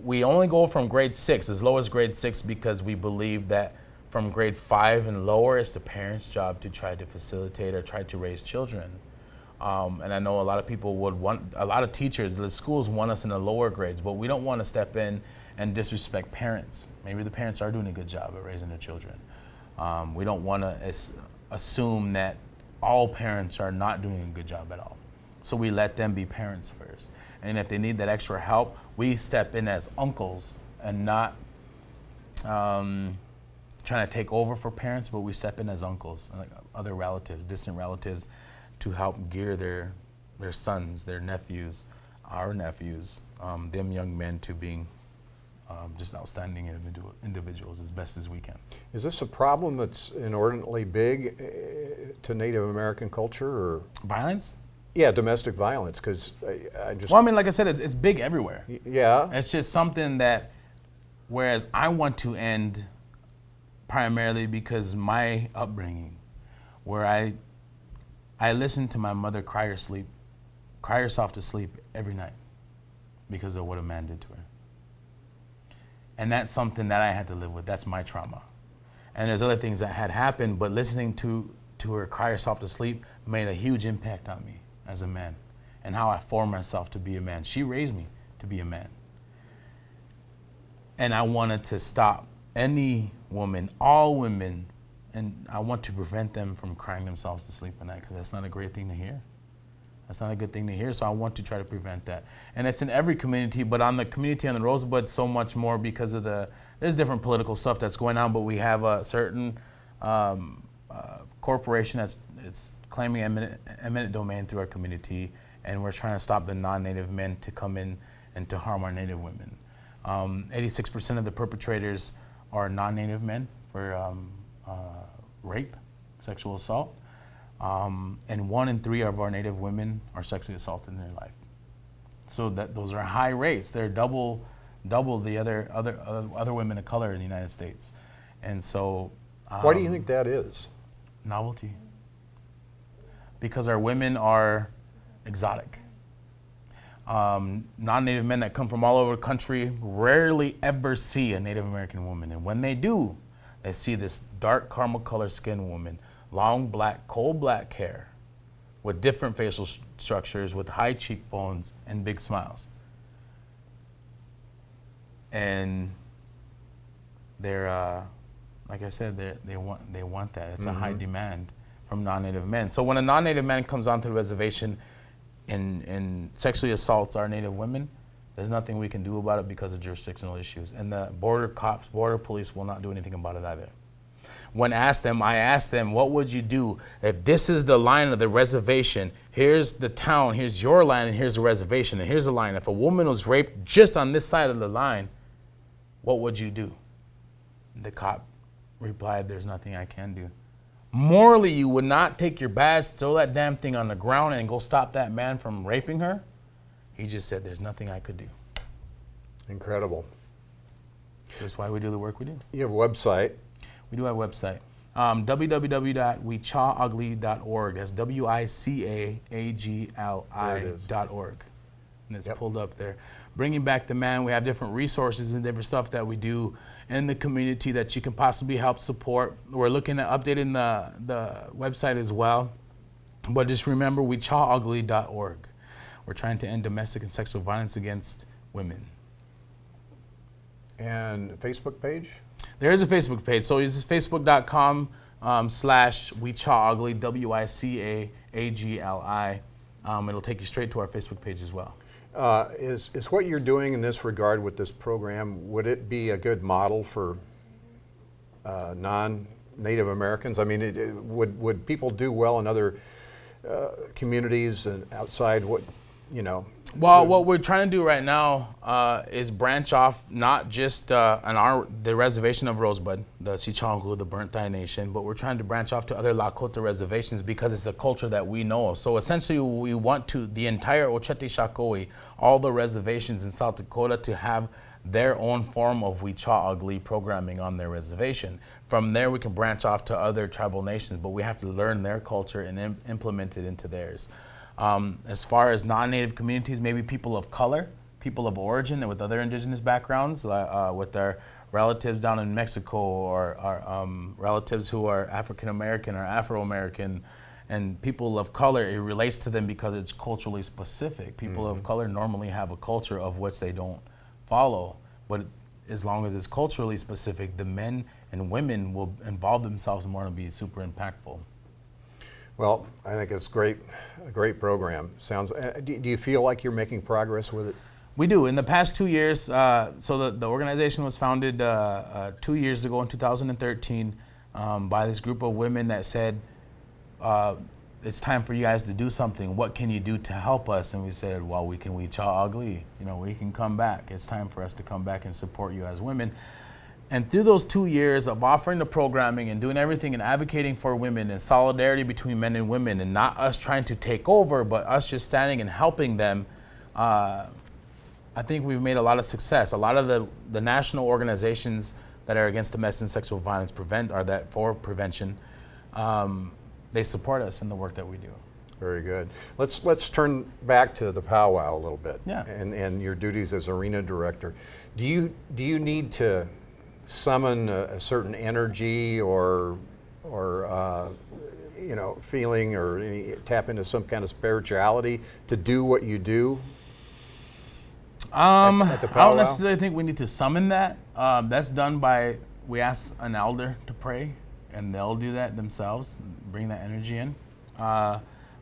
[SPEAKER 2] We only go from grade 6, as low as grade 6, because we believe that from grade 5 and lower, it's the parents' job to try to facilitate or try to raise children. And I know a lot of people a lot of teachers, the schools want us in the lower grades, but we don't want to step in and disrespect parents. Maybe the parents are doing a good job at raising their children. We don't want to assume that all parents are not doing a good job at all. So we let them be parents first. And if they need that extra help, we step in as uncles and not trying to take over for parents, but we step in as uncles, like other relatives, distant relatives, to help gear their sons, their nephews, our nephews, them young men to being just outstanding individuals as best as we can.
[SPEAKER 1] Is this a problem that's inordinately big to Native American culture, or
[SPEAKER 2] Violence?
[SPEAKER 1] yeah, domestic violence? Because I just
[SPEAKER 2] Well, I mean, like I said, it's big everywhere.
[SPEAKER 1] yeah.
[SPEAKER 2] It's just something that, whereas I want to end primarily because my upbringing, where I listened to my mother cry herself to sleep every night because of what a man did to her. And that's something that I had to live with. That's my trauma. And there's other things that had happened, but listening to her cry herself to sleep made a huge impact on me as a man and how I formed myself to be a man. She raised me to be a man. And I wanted to stop any woman, all women, and I want to prevent them from crying themselves to sleep at night, because that's not a great thing to hear. That's not a good thing to hear, so I want to try to prevent that. And it's in every community, but on the community on the Rosebud, so much more because of there's different political stuff that's going on, but we have a certain corporation it's claiming eminent domain through our community, and we're trying to stop the non-Native men to come in and to harm our Native women. 86% of the perpetrators are non-Native men for rape, sexual assault. And 1 in 3 of our Native women are sexually assaulted in their life. So those are high rates. They're double the other women of color in the United States. And so
[SPEAKER 1] Why do you think that is?
[SPEAKER 2] Novelty. Because our women are exotic. Non-Native men that come from all over the country rarely ever see a Native American woman. And when they do, they see this dark caramel color skin woman, long black, coal black hair, with different facial structures, with high cheekbones and big smiles. And they're, like I said, they want that. It's a high demand from non-Native men. So when a non-Native man comes onto the reservation and sexually assaults our Native women, there's nothing we can do about it because of jurisdictional issues. And the border cops, border police will not do anything about it either. When I asked them, what would you do if this is the line of the reservation? Here's the town, here's your line, and here's the reservation, and here's the line. If a woman was raped just on this side of the line, what would you do? The cop replied, there's nothing I can do. Morally, you would not take your badge, throw that damn thing on the ground, and go stop that man from raping her? He just said, there's nothing I could do.
[SPEAKER 1] Incredible.
[SPEAKER 2] That's why we do the work we do.
[SPEAKER 1] You have a website.
[SPEAKER 2] We do have a website, www.wechaugly.org. That's WICAAGLI.org. And it's pulled up there. Bringing Back the Man, we have different resources and different stuff that we do in the community that you can possibly help support. We're looking at updating the website as well. But just remember, wechaugly.org. We're trying to end domestic and sexual violence against women.
[SPEAKER 1] And Facebook page?
[SPEAKER 2] There is a Facebook page. So it's facebook.com /wechaugly, WICAAGLI. It'll take you straight to our Facebook page as well.
[SPEAKER 1] Is what you're doing in this regard with this program, would it be a good model for non-Native Americans? I mean, would people do well in other communities and outside
[SPEAKER 2] Well, what we're trying to do right now is branch off not just on the reservation of Rosebud, the Sicangu, the Burnt Thigh Nation, but we're trying to branch off to other Lakota reservations because it's the culture that we know of. So essentially, we want the entire Ocheti Shakoi, all the reservations in South Dakota, to have their own form of Wicha'agli programming on their reservation. From there, we can branch off to other tribal nations, but we have to learn their culture and implement it into theirs. As far as non-Native communities, maybe people of color, people of origin, and with other indigenous backgrounds, with their relatives down in Mexico, or our relatives who are African American or Afro American, and people of color, it relates to them because it's culturally specific. People of color normally have a culture of which they don't follow, but as long as it's culturally specific, the men and women will involve themselves more and be super impactful.
[SPEAKER 1] Well, I think it's a great program. Sounds. Do you feel like you're making progress with it?
[SPEAKER 2] We do. In the past 2 years, so the organization was founded 2 years ago in 2013 by this group of women that said, it's time for you guys to do something. What can you do to help us? And we said, well, we Wicha'agli. We can come back. It's time for us to come back and support you as women. And through those 2 years of offering the programming and doing everything and advocating for women and solidarity between men and women, and not us trying to take over, but us just standing and helping them, I think we've made a lot of success. A lot of the national organizations that are against domestic and sexual violence for prevention, they support us in the work that we do.
[SPEAKER 1] Very good. Let's turn back to the powwow a little bit.
[SPEAKER 2] Yeah.
[SPEAKER 1] And your duties as arena director. Do you need to summon a certain energy or feeling, or tap into some kind of spirituality to do what you do? At the powwow?
[SPEAKER 2] I don't necessarily think we need to summon that. That's done we ask an elder to pray, and they'll do that themselves, bring that energy in.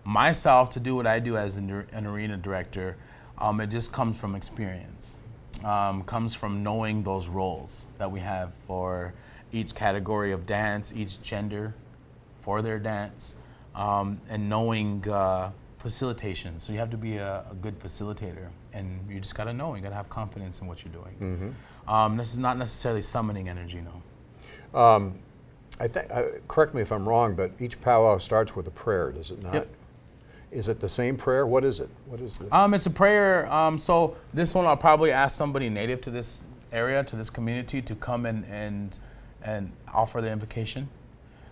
[SPEAKER 2] Myself, to do what I do as an arena director, it just comes from experience. Comes from knowing those roles that we have for each category of dance, each gender for their dance, and knowing facilitation. So you have to be a good facilitator, and you just got to know. You got to have confidence in what you're doing. This is not necessarily summoning energy, no.
[SPEAKER 1] I think. Correct me if I'm wrong, but each powwow starts with a prayer, does it not?
[SPEAKER 2] Yep.
[SPEAKER 1] Is it the same prayer? What is it? What is the?
[SPEAKER 2] It's a prayer. So this one, I'll probably ask somebody native to this area, to this community, to come and offer the invocation.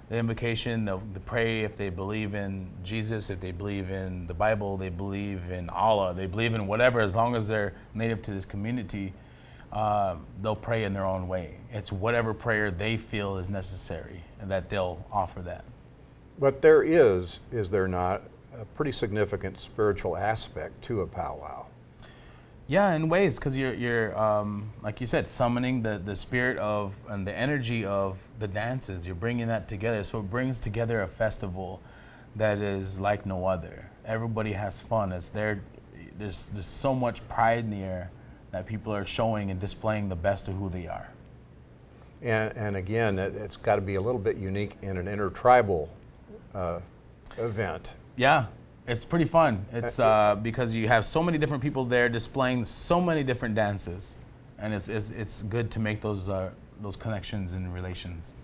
[SPEAKER 2] The invocation, the pray if they believe in Jesus, if they believe in the Bible, they believe in Allah, they believe in whatever. As long as they're native to this community, they'll pray in their own way. It's whatever prayer they feel is necessary, and that they'll offer that.
[SPEAKER 1] But there is there not, a pretty significant spiritual aspect to a powwow?
[SPEAKER 2] Yeah, in ways, because you're like you said, summoning the spirit of and the energy of the dances. You're bringing that together, so it brings together a festival that is like no other. Everybody has fun. There's so much pride in the air that people are showing and displaying the best of who they are.
[SPEAKER 1] And again, it's got to be a little bit unique in an intertribal event.
[SPEAKER 2] Yeah, it's pretty fun. It's because you have so many different people there displaying so many different dances, and it's good to make those connections and relations.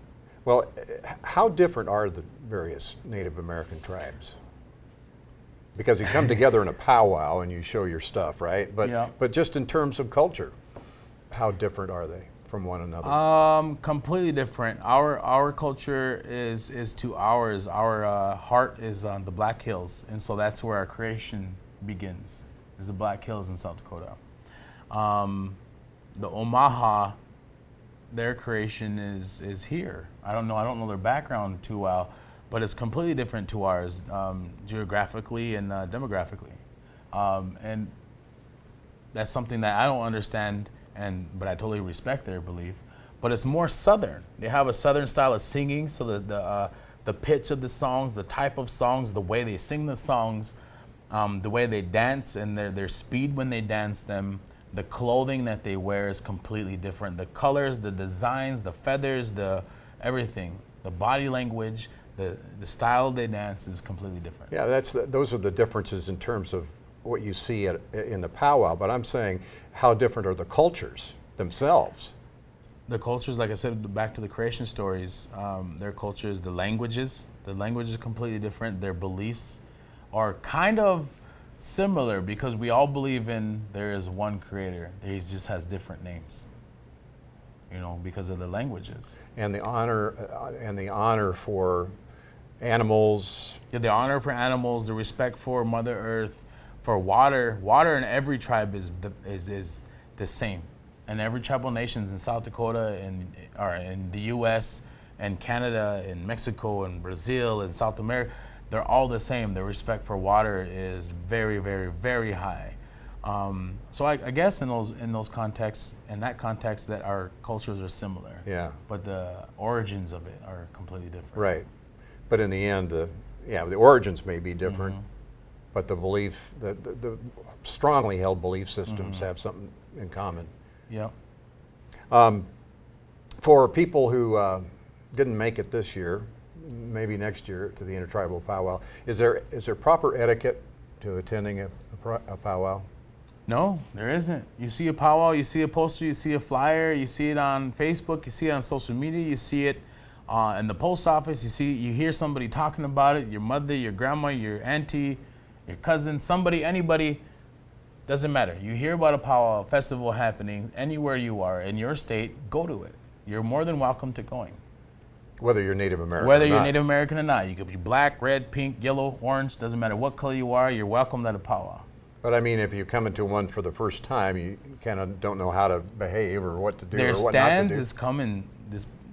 [SPEAKER 1] Well, how different are the various Native American tribes? Because you come together in a powwow and you show your stuff, right? But just in terms of culture, how different are they from one another?
[SPEAKER 2] Completely different. Our culture is to ours. Our heart is on the Black Hills, and so that's where our creation begins, is the Black Hills in South Dakota. The Omaha, their creation is here. I don't know their background too well, but it's completely different to ours, geographically and demographically. And that's something that I don't understand, but I totally respect their belief. But it's more Southern. They have a Southern style of singing, so the pitch of the songs, the type of songs, the way they sing the songs, the way they dance, and their speed when they dance them, the clothing that they wear is completely different. The colors, the designs, the feathers, everything, the body language, the style they dance is completely different.
[SPEAKER 1] Yeah, those are the differences in terms of what you see in the powwow, but I'm saying how different are the cultures themselves?
[SPEAKER 2] The cultures, like I said, back to the creation stories, their cultures, the language is completely different. Their beliefs are kind of similar because we all believe in there is one creator. He just has different names, because of the languages.
[SPEAKER 1] And the honor for animals.
[SPEAKER 2] Yeah, the honor for animals, the respect for Mother Earth, for water. Water in every tribe is the same. And every tribal nations in South Dakota or in the U.S. and Canada and Mexico and Brazil and South America, they're all the same. The respect for water is very, very, very high. So I guess in those contexts, in that context, that our cultures are similar.
[SPEAKER 1] Yeah.
[SPEAKER 2] But the origins of it are completely different.
[SPEAKER 1] Right. But in the end, the origins may be different, but the belief, the strongly held belief systems have something in common.
[SPEAKER 2] Yeah.
[SPEAKER 1] For people who didn't make it this year, maybe next year to the Intertribal Powwow, is there proper etiquette to attending a powwow?
[SPEAKER 2] No, there isn't. You see a powwow, you see a poster, you see a flyer, you see it on Facebook, you see it on social media, you see it in the post office, you hear somebody talking about it, your mother, your grandma, your auntie, your cousin, somebody, anybody. Doesn't matter. You hear about a powwow festival happening anywhere you are in your state, go to it. You're more than welcome to going.
[SPEAKER 1] Whether you're Native American
[SPEAKER 2] Whether
[SPEAKER 1] or
[SPEAKER 2] you're
[SPEAKER 1] not.
[SPEAKER 2] Native American or not. You could be black, red, pink, yellow, orange, doesn't matter what color you are, you're welcome at a powwow.
[SPEAKER 1] But I mean, if you come into one for the first time, you kind of don't know how to behave or what to do
[SPEAKER 2] Their
[SPEAKER 1] or what not to
[SPEAKER 2] stands
[SPEAKER 1] do.
[SPEAKER 2] is come and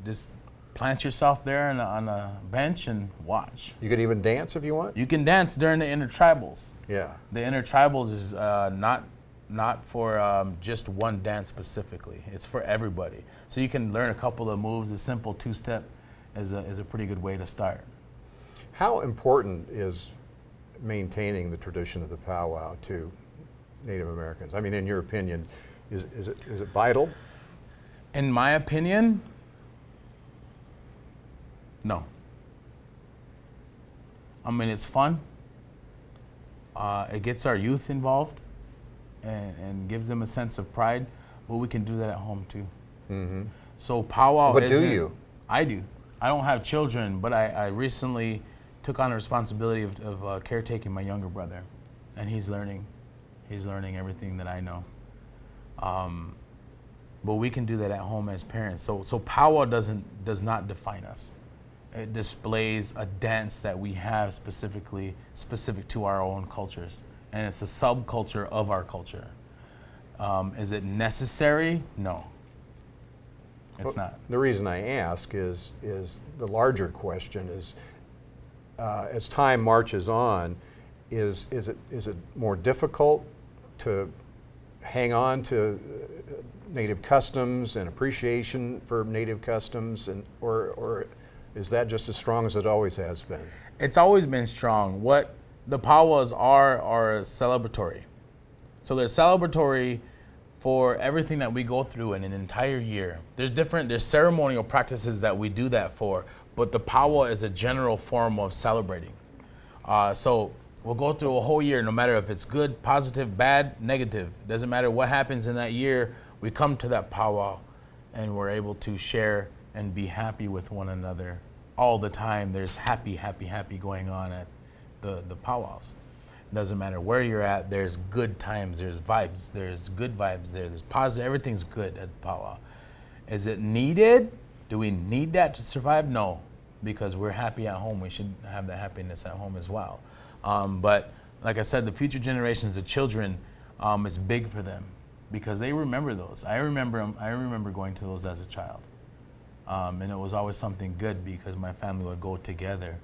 [SPEAKER 2] just plant yourself there on a bench and watch.
[SPEAKER 1] You could even dance if you want?
[SPEAKER 2] You can dance during the intertribals.
[SPEAKER 1] Yeah.
[SPEAKER 2] The intertribals is not for just one dance specifically. It's for everybody. So you can learn a couple of moves. A simple two-step is a pretty good way to start.
[SPEAKER 1] How important is maintaining the tradition of the powwow to Native Americans? I mean, in your opinion, is it vital?
[SPEAKER 2] In my opinion, no. I mean, it's fun. It gets our youth involved and gives them a sense of pride, but we can do that at home too. Mm-hmm. So powwow
[SPEAKER 1] But
[SPEAKER 2] isn't...
[SPEAKER 1] do you?
[SPEAKER 2] I do. I don't have children, but I recently took on the responsibility of caretaking my younger brother, and he's learning. He's learning everything that I know. But we can do that at home as parents. So powwow does not define us. It displays a dance that we have specific to our own cultures, and it's a subculture of our culture. Is it necessary? No, it's not.
[SPEAKER 1] The reason I ask is the larger question is, as time marches on, is it more difficult to hang on to Native customs and appreciation for Native customs, or is that just as strong as it always has been?
[SPEAKER 2] It's always been strong. What the powwows are celebratory. So they're celebratory for everything that we go through in an entire year. There's ceremonial practices that we do that for, but the powwow is a general form of celebrating. So we'll go through a whole year, no matter if it's good, positive, bad, negative. Doesn't matter what happens in that year, we come to that powwow and we're able to share and be happy with one another all the time. There's happy going on at the powwows. Doesn't matter where you're at, there's good times, there's vibes, there's good vibes there's positive, everything's good at the powwow. Is it needed? Do we need that to survive? No, because we're happy at home. We should have that happiness at home as well. But like I said, the future generations, the children, it's big for them because they remember those. I remember going to those as a child. And it was always something good because my family would go together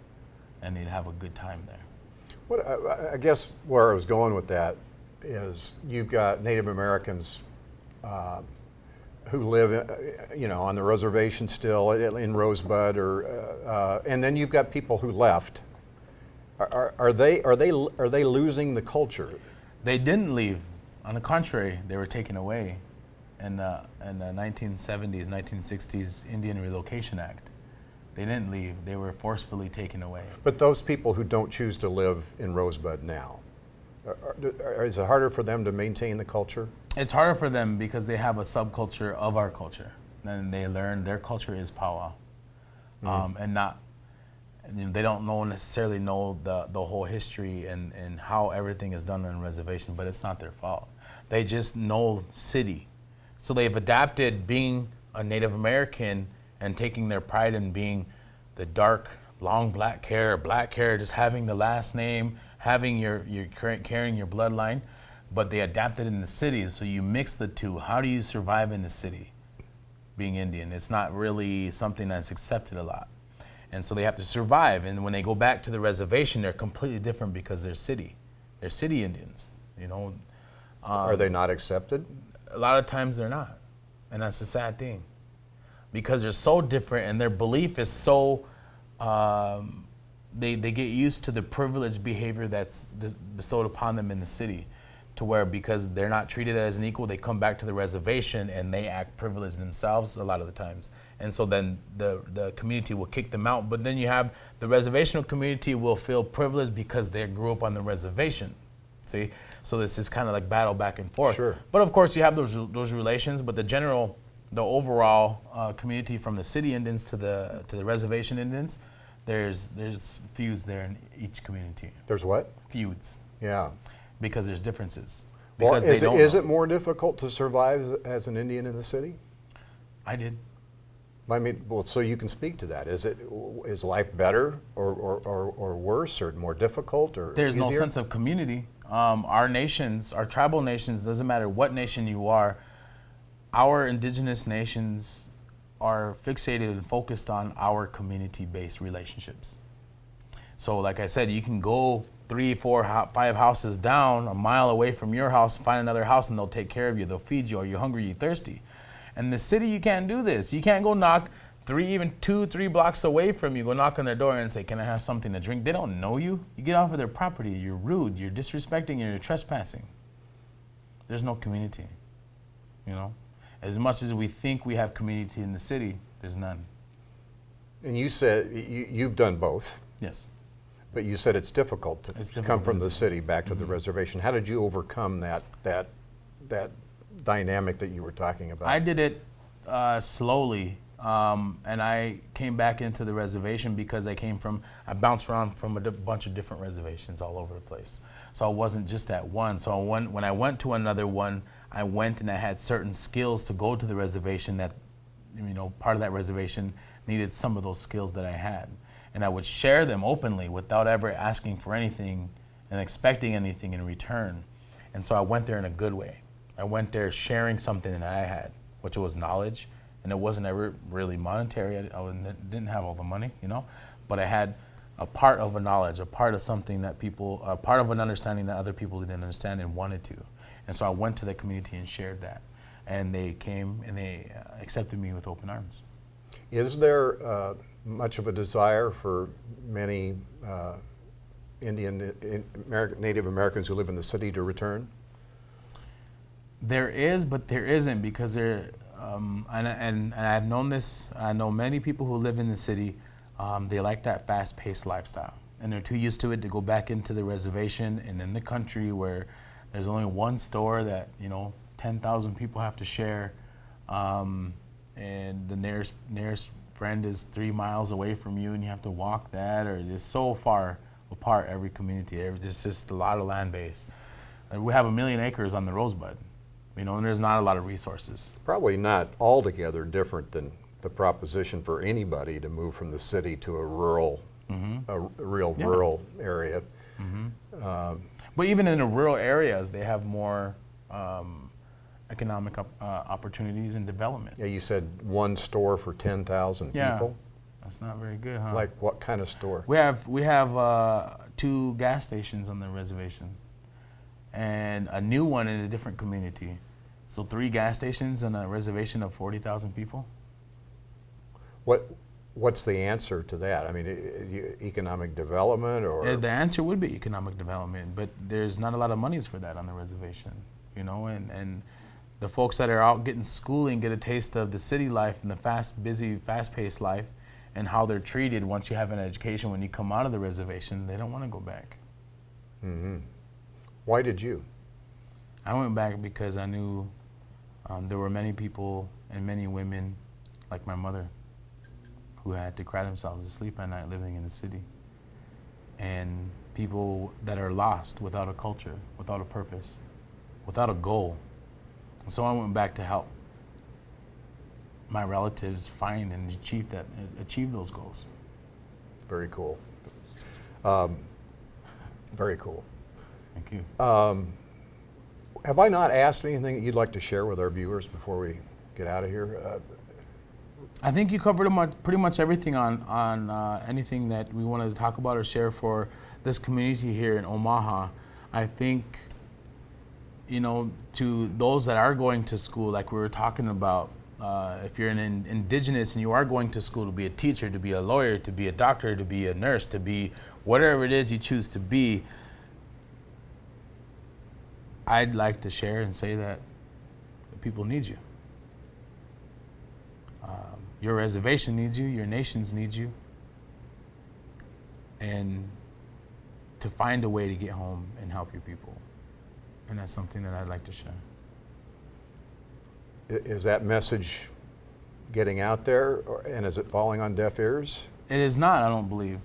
[SPEAKER 2] and they'd have a good time there.
[SPEAKER 1] I guess where I was going with that is you've got Native Americans who live, on the reservation still in Rosebud, and then you've got people who left. Are they losing the culture?
[SPEAKER 2] They didn't leave. On the contrary, they were taken away in the 1970s, 1960s Indian Relocation Act. They didn't leave. They were forcefully taken away.
[SPEAKER 1] But those people who don't choose to live in Rosebud now, Is it harder for them to maintain the culture?
[SPEAKER 2] It's harder for them because they have a subculture of our culture. And they learn their culture is powwow. And not, they don't necessarily know the whole history and how everything is done on a reservation, but it's not their fault. They just know city. So they've adapted being a Native American and taking their pride in being the dark, long black hair, just having the last name, having your carrying your bloodline, but they adapted in the city. So you mix the two. How do you survive in the city being Indian? It's not really something that's accepted a lot. And so they have to survive. And when they go back to the reservation, they're completely different because they're city. They're city Indians, you know.
[SPEAKER 1] Are they not accepted?
[SPEAKER 2] A lot of times they're not. And that's a sad thing. Because they're so different and their belief is so, they get used to the privileged behavior that's bestowed upon them in the city, to where because they're not treated as an equal, they come back to the reservation and they act privileged themselves a lot of the times. And so then the community will kick them out. But then you have the reservational community will feel privileged because they grew up on the reservation. See? So this is kind of like battle back and forth.
[SPEAKER 1] Sure.
[SPEAKER 2] But of course you have those relations, but the overall community from the city Indians to the reservation Indians, there's feuds there in each community.
[SPEAKER 1] There's what?
[SPEAKER 2] Feuds.
[SPEAKER 1] Yeah.
[SPEAKER 2] Because there's differences.
[SPEAKER 1] Well,
[SPEAKER 2] Because
[SPEAKER 1] is it more difficult to survive as an Indian in the city?
[SPEAKER 2] I did.
[SPEAKER 1] I mean, well, so you can speak to that. Is life better or worse or more difficult or
[SPEAKER 2] There's
[SPEAKER 1] easier?
[SPEAKER 2] no sense of community. Our nations, our tribal nations, doesn't matter what nation you are, our indigenous nations are fixated and focused on our community-based relationships. So like I said, you can go 3, 4, 5 houses down, a mile away from your house, find another house and they'll take care of you. They'll feed you. Are you hungry? Are you thirsty? In the city, you can't do this. You can't go knock 2, 3 blocks away from you, go knock on their door and say, can I have something to drink? They don't know you. You get off of their property. You're rude. You're disrespecting. You're trespassing. There's no community, you know? As much as we think we have community in the city, there's none.
[SPEAKER 1] And you said you've done both.
[SPEAKER 2] Yes.
[SPEAKER 1] But you said it's difficult to come from the city back to the reservation. How did you overcome that dynamic that you were talking about?
[SPEAKER 2] I did it slowly, and I came back into the reservation because I bounced around from a bunch of different reservations all over the place. So I wasn't just at one. So when I went to another one, I went and I had certain skills to go to the reservation that, you know, part of that reservation needed some of those skills that I had. And I would share them openly without ever asking for anything and expecting anything in return. And so I went there in a good way. I went there sharing something that I had, which was knowledge, and it wasn't ever really monetary. I didn't have all the money, you know, but I had a part of a knowledge, a part of something that a part of an understanding that other people didn't understand and wanted to. And so I went to the community and shared that. And they came and they accepted me with open arms.
[SPEAKER 1] Is there much of a desire for many Native Americans who live in the city to return?
[SPEAKER 2] There is, but there isn't, because and I've known this, I know many people who live in the city, they like that fast-paced lifestyle. And they're too used to it to go back into the reservation and in the country where there's only one store that, you know, 10,000 people have to share, and the nearest friend is 3 miles away from you and you have to walk that, or it's so far apart, every community. There's just a lot of land base. And we have 1 million acres on the Rosebud, you know, and there's not a lot of resources.
[SPEAKER 1] Probably not altogether different than the proposition for anybody to move from the city to a rural, rural area.
[SPEAKER 2] But even in the rural areas, they have more economic opportunities and development.
[SPEAKER 1] Yeah, you said one store for 10,000 people?
[SPEAKER 2] That's not very good, huh?
[SPEAKER 1] Like what kind of store?
[SPEAKER 2] We have 2 gas stations on the reservation and a new one in a different community. So 3 gas stations and a reservation of 40,000 people.
[SPEAKER 1] What's the answer to that? I mean, economic development or?
[SPEAKER 2] The answer would be economic development, but there's not a lot of monies for that on the reservation, you know, and the folks that are out getting schooling get a taste of the city life and the busy, fast-paced life and how they're treated once you have an education. When you come out of the reservation, they don't want to go back.
[SPEAKER 1] Why did you?
[SPEAKER 2] I went back because I knew there were many people and many women like my mother who had to cry themselves to sleep at night living in the city. And people that are lost without a culture, without a purpose, without a goal. So I went back to help my relatives find and achieve those goals.
[SPEAKER 1] Very cool. Very cool.
[SPEAKER 2] Thank you.
[SPEAKER 1] Have I not asked anything that you'd like to share with our viewers before we get out of here?
[SPEAKER 2] I think you covered pretty much everything on anything that we wanted to talk about or share for this community here in Omaha. I think, you know, to those that are going to school, like we were talking about, if you're an indigenous and you are going to school to be a teacher, to be a lawyer, to be a doctor, to be a nurse, to be whatever it is you choose to be, I'd like to share and say that people need you. Your reservation needs you, your nations need you, and to find a way to get home and help your people. And that's something that I'd like to share.
[SPEAKER 1] Is that message getting out there, and is it falling on deaf ears?
[SPEAKER 2] It is not, I don't believe,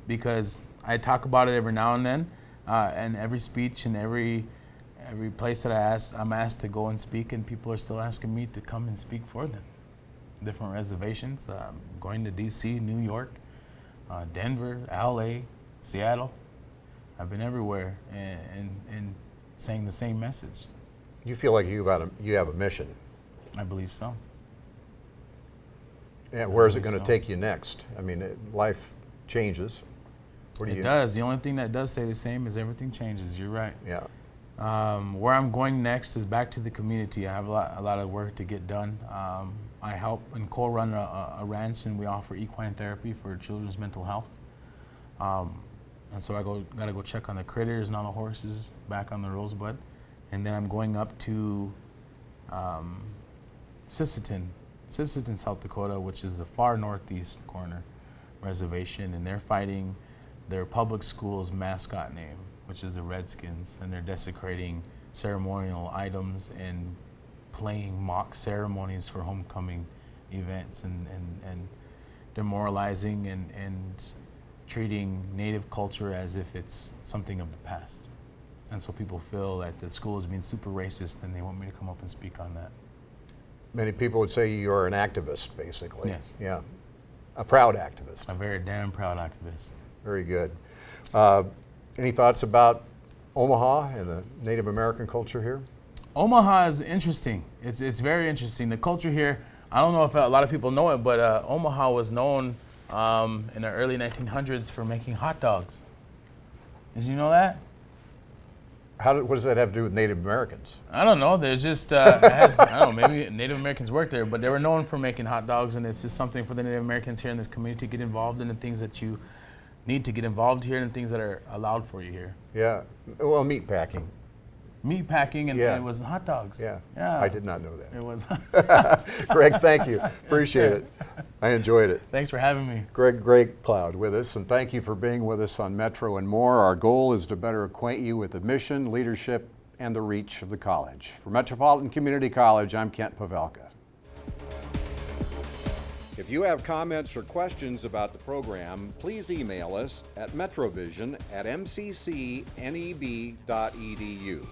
[SPEAKER 2] because I talk about it every now and then, and every speech and every place that I'm asked to go and speak, and people are still asking me to come and speak for them. Different reservations, going to DC, New York, Denver, LA, Seattle. I've been everywhere and saying the same message.
[SPEAKER 1] You feel like you have a mission.
[SPEAKER 2] I believe so.
[SPEAKER 1] And where is it going to take you next? I mean, life changes.
[SPEAKER 2] It does. The only thing that does stay the same is everything changes. You're right.
[SPEAKER 1] Yeah.
[SPEAKER 2] Where I'm going next is back to the community. I have a lot of work to get done. I help and co-run a ranch, and we offer equine therapy for children's mental health. And so I gotta go check on the critters and all the horses back on the Rosebud, and then I'm going up to Sisseton, South Dakota, which is the far northeast corner reservation, and they're fighting their public school's mascot name, which is the Redskins, and they're desecrating ceremonial items and playing mock ceremonies for homecoming events and demoralizing and treating Native culture as if it's something of the past. And so people feel that the school is being super racist, and they want me to come up and speak on that.
[SPEAKER 1] Many people would say you're an activist, basically.
[SPEAKER 2] Yes.
[SPEAKER 1] Yeah. A proud activist.
[SPEAKER 2] A very damn proud activist.
[SPEAKER 1] Very good. Any thoughts about Omaha and the Native American culture here?
[SPEAKER 2] Omaha is interesting. It's very interesting. The culture here, I don't know if a lot of people know it, but Omaha was known in the early 1900s for making hot dogs. Did you know that?
[SPEAKER 1] What does that have to do with Native Americans?
[SPEAKER 2] I don't know. There's just, I don't know, maybe Native Americans worked there, but they were known for making hot dogs, and it's just something for the Native Americans here in this community to get involved in, the things that you need to get involved here and things that are allowed for you here.
[SPEAKER 1] Yeah. Well, meat packing.
[SPEAKER 2] Meat packing, and
[SPEAKER 1] Yeah.
[SPEAKER 2] it was hot dogs.
[SPEAKER 1] Yeah.
[SPEAKER 2] Yeah.
[SPEAKER 1] I did not know that.
[SPEAKER 2] It was.
[SPEAKER 1] Greg, thank you. Appreciate it. I enjoyed it.
[SPEAKER 2] Thanks for having me.
[SPEAKER 1] Greg Cloud with us, and thank you for being with us on Metro and More. Our goal is to better acquaint you with the mission, leadership, and the reach of the college. For Metropolitan Community College, I'm Kent Pavelka. If you have comments or questions about the program, please email us at metrovision@mccneb.edu.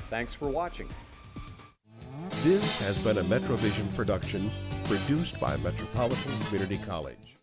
[SPEAKER 1] Thanks for watching.
[SPEAKER 3] This has been a MetroVision production produced by Metropolitan Community College.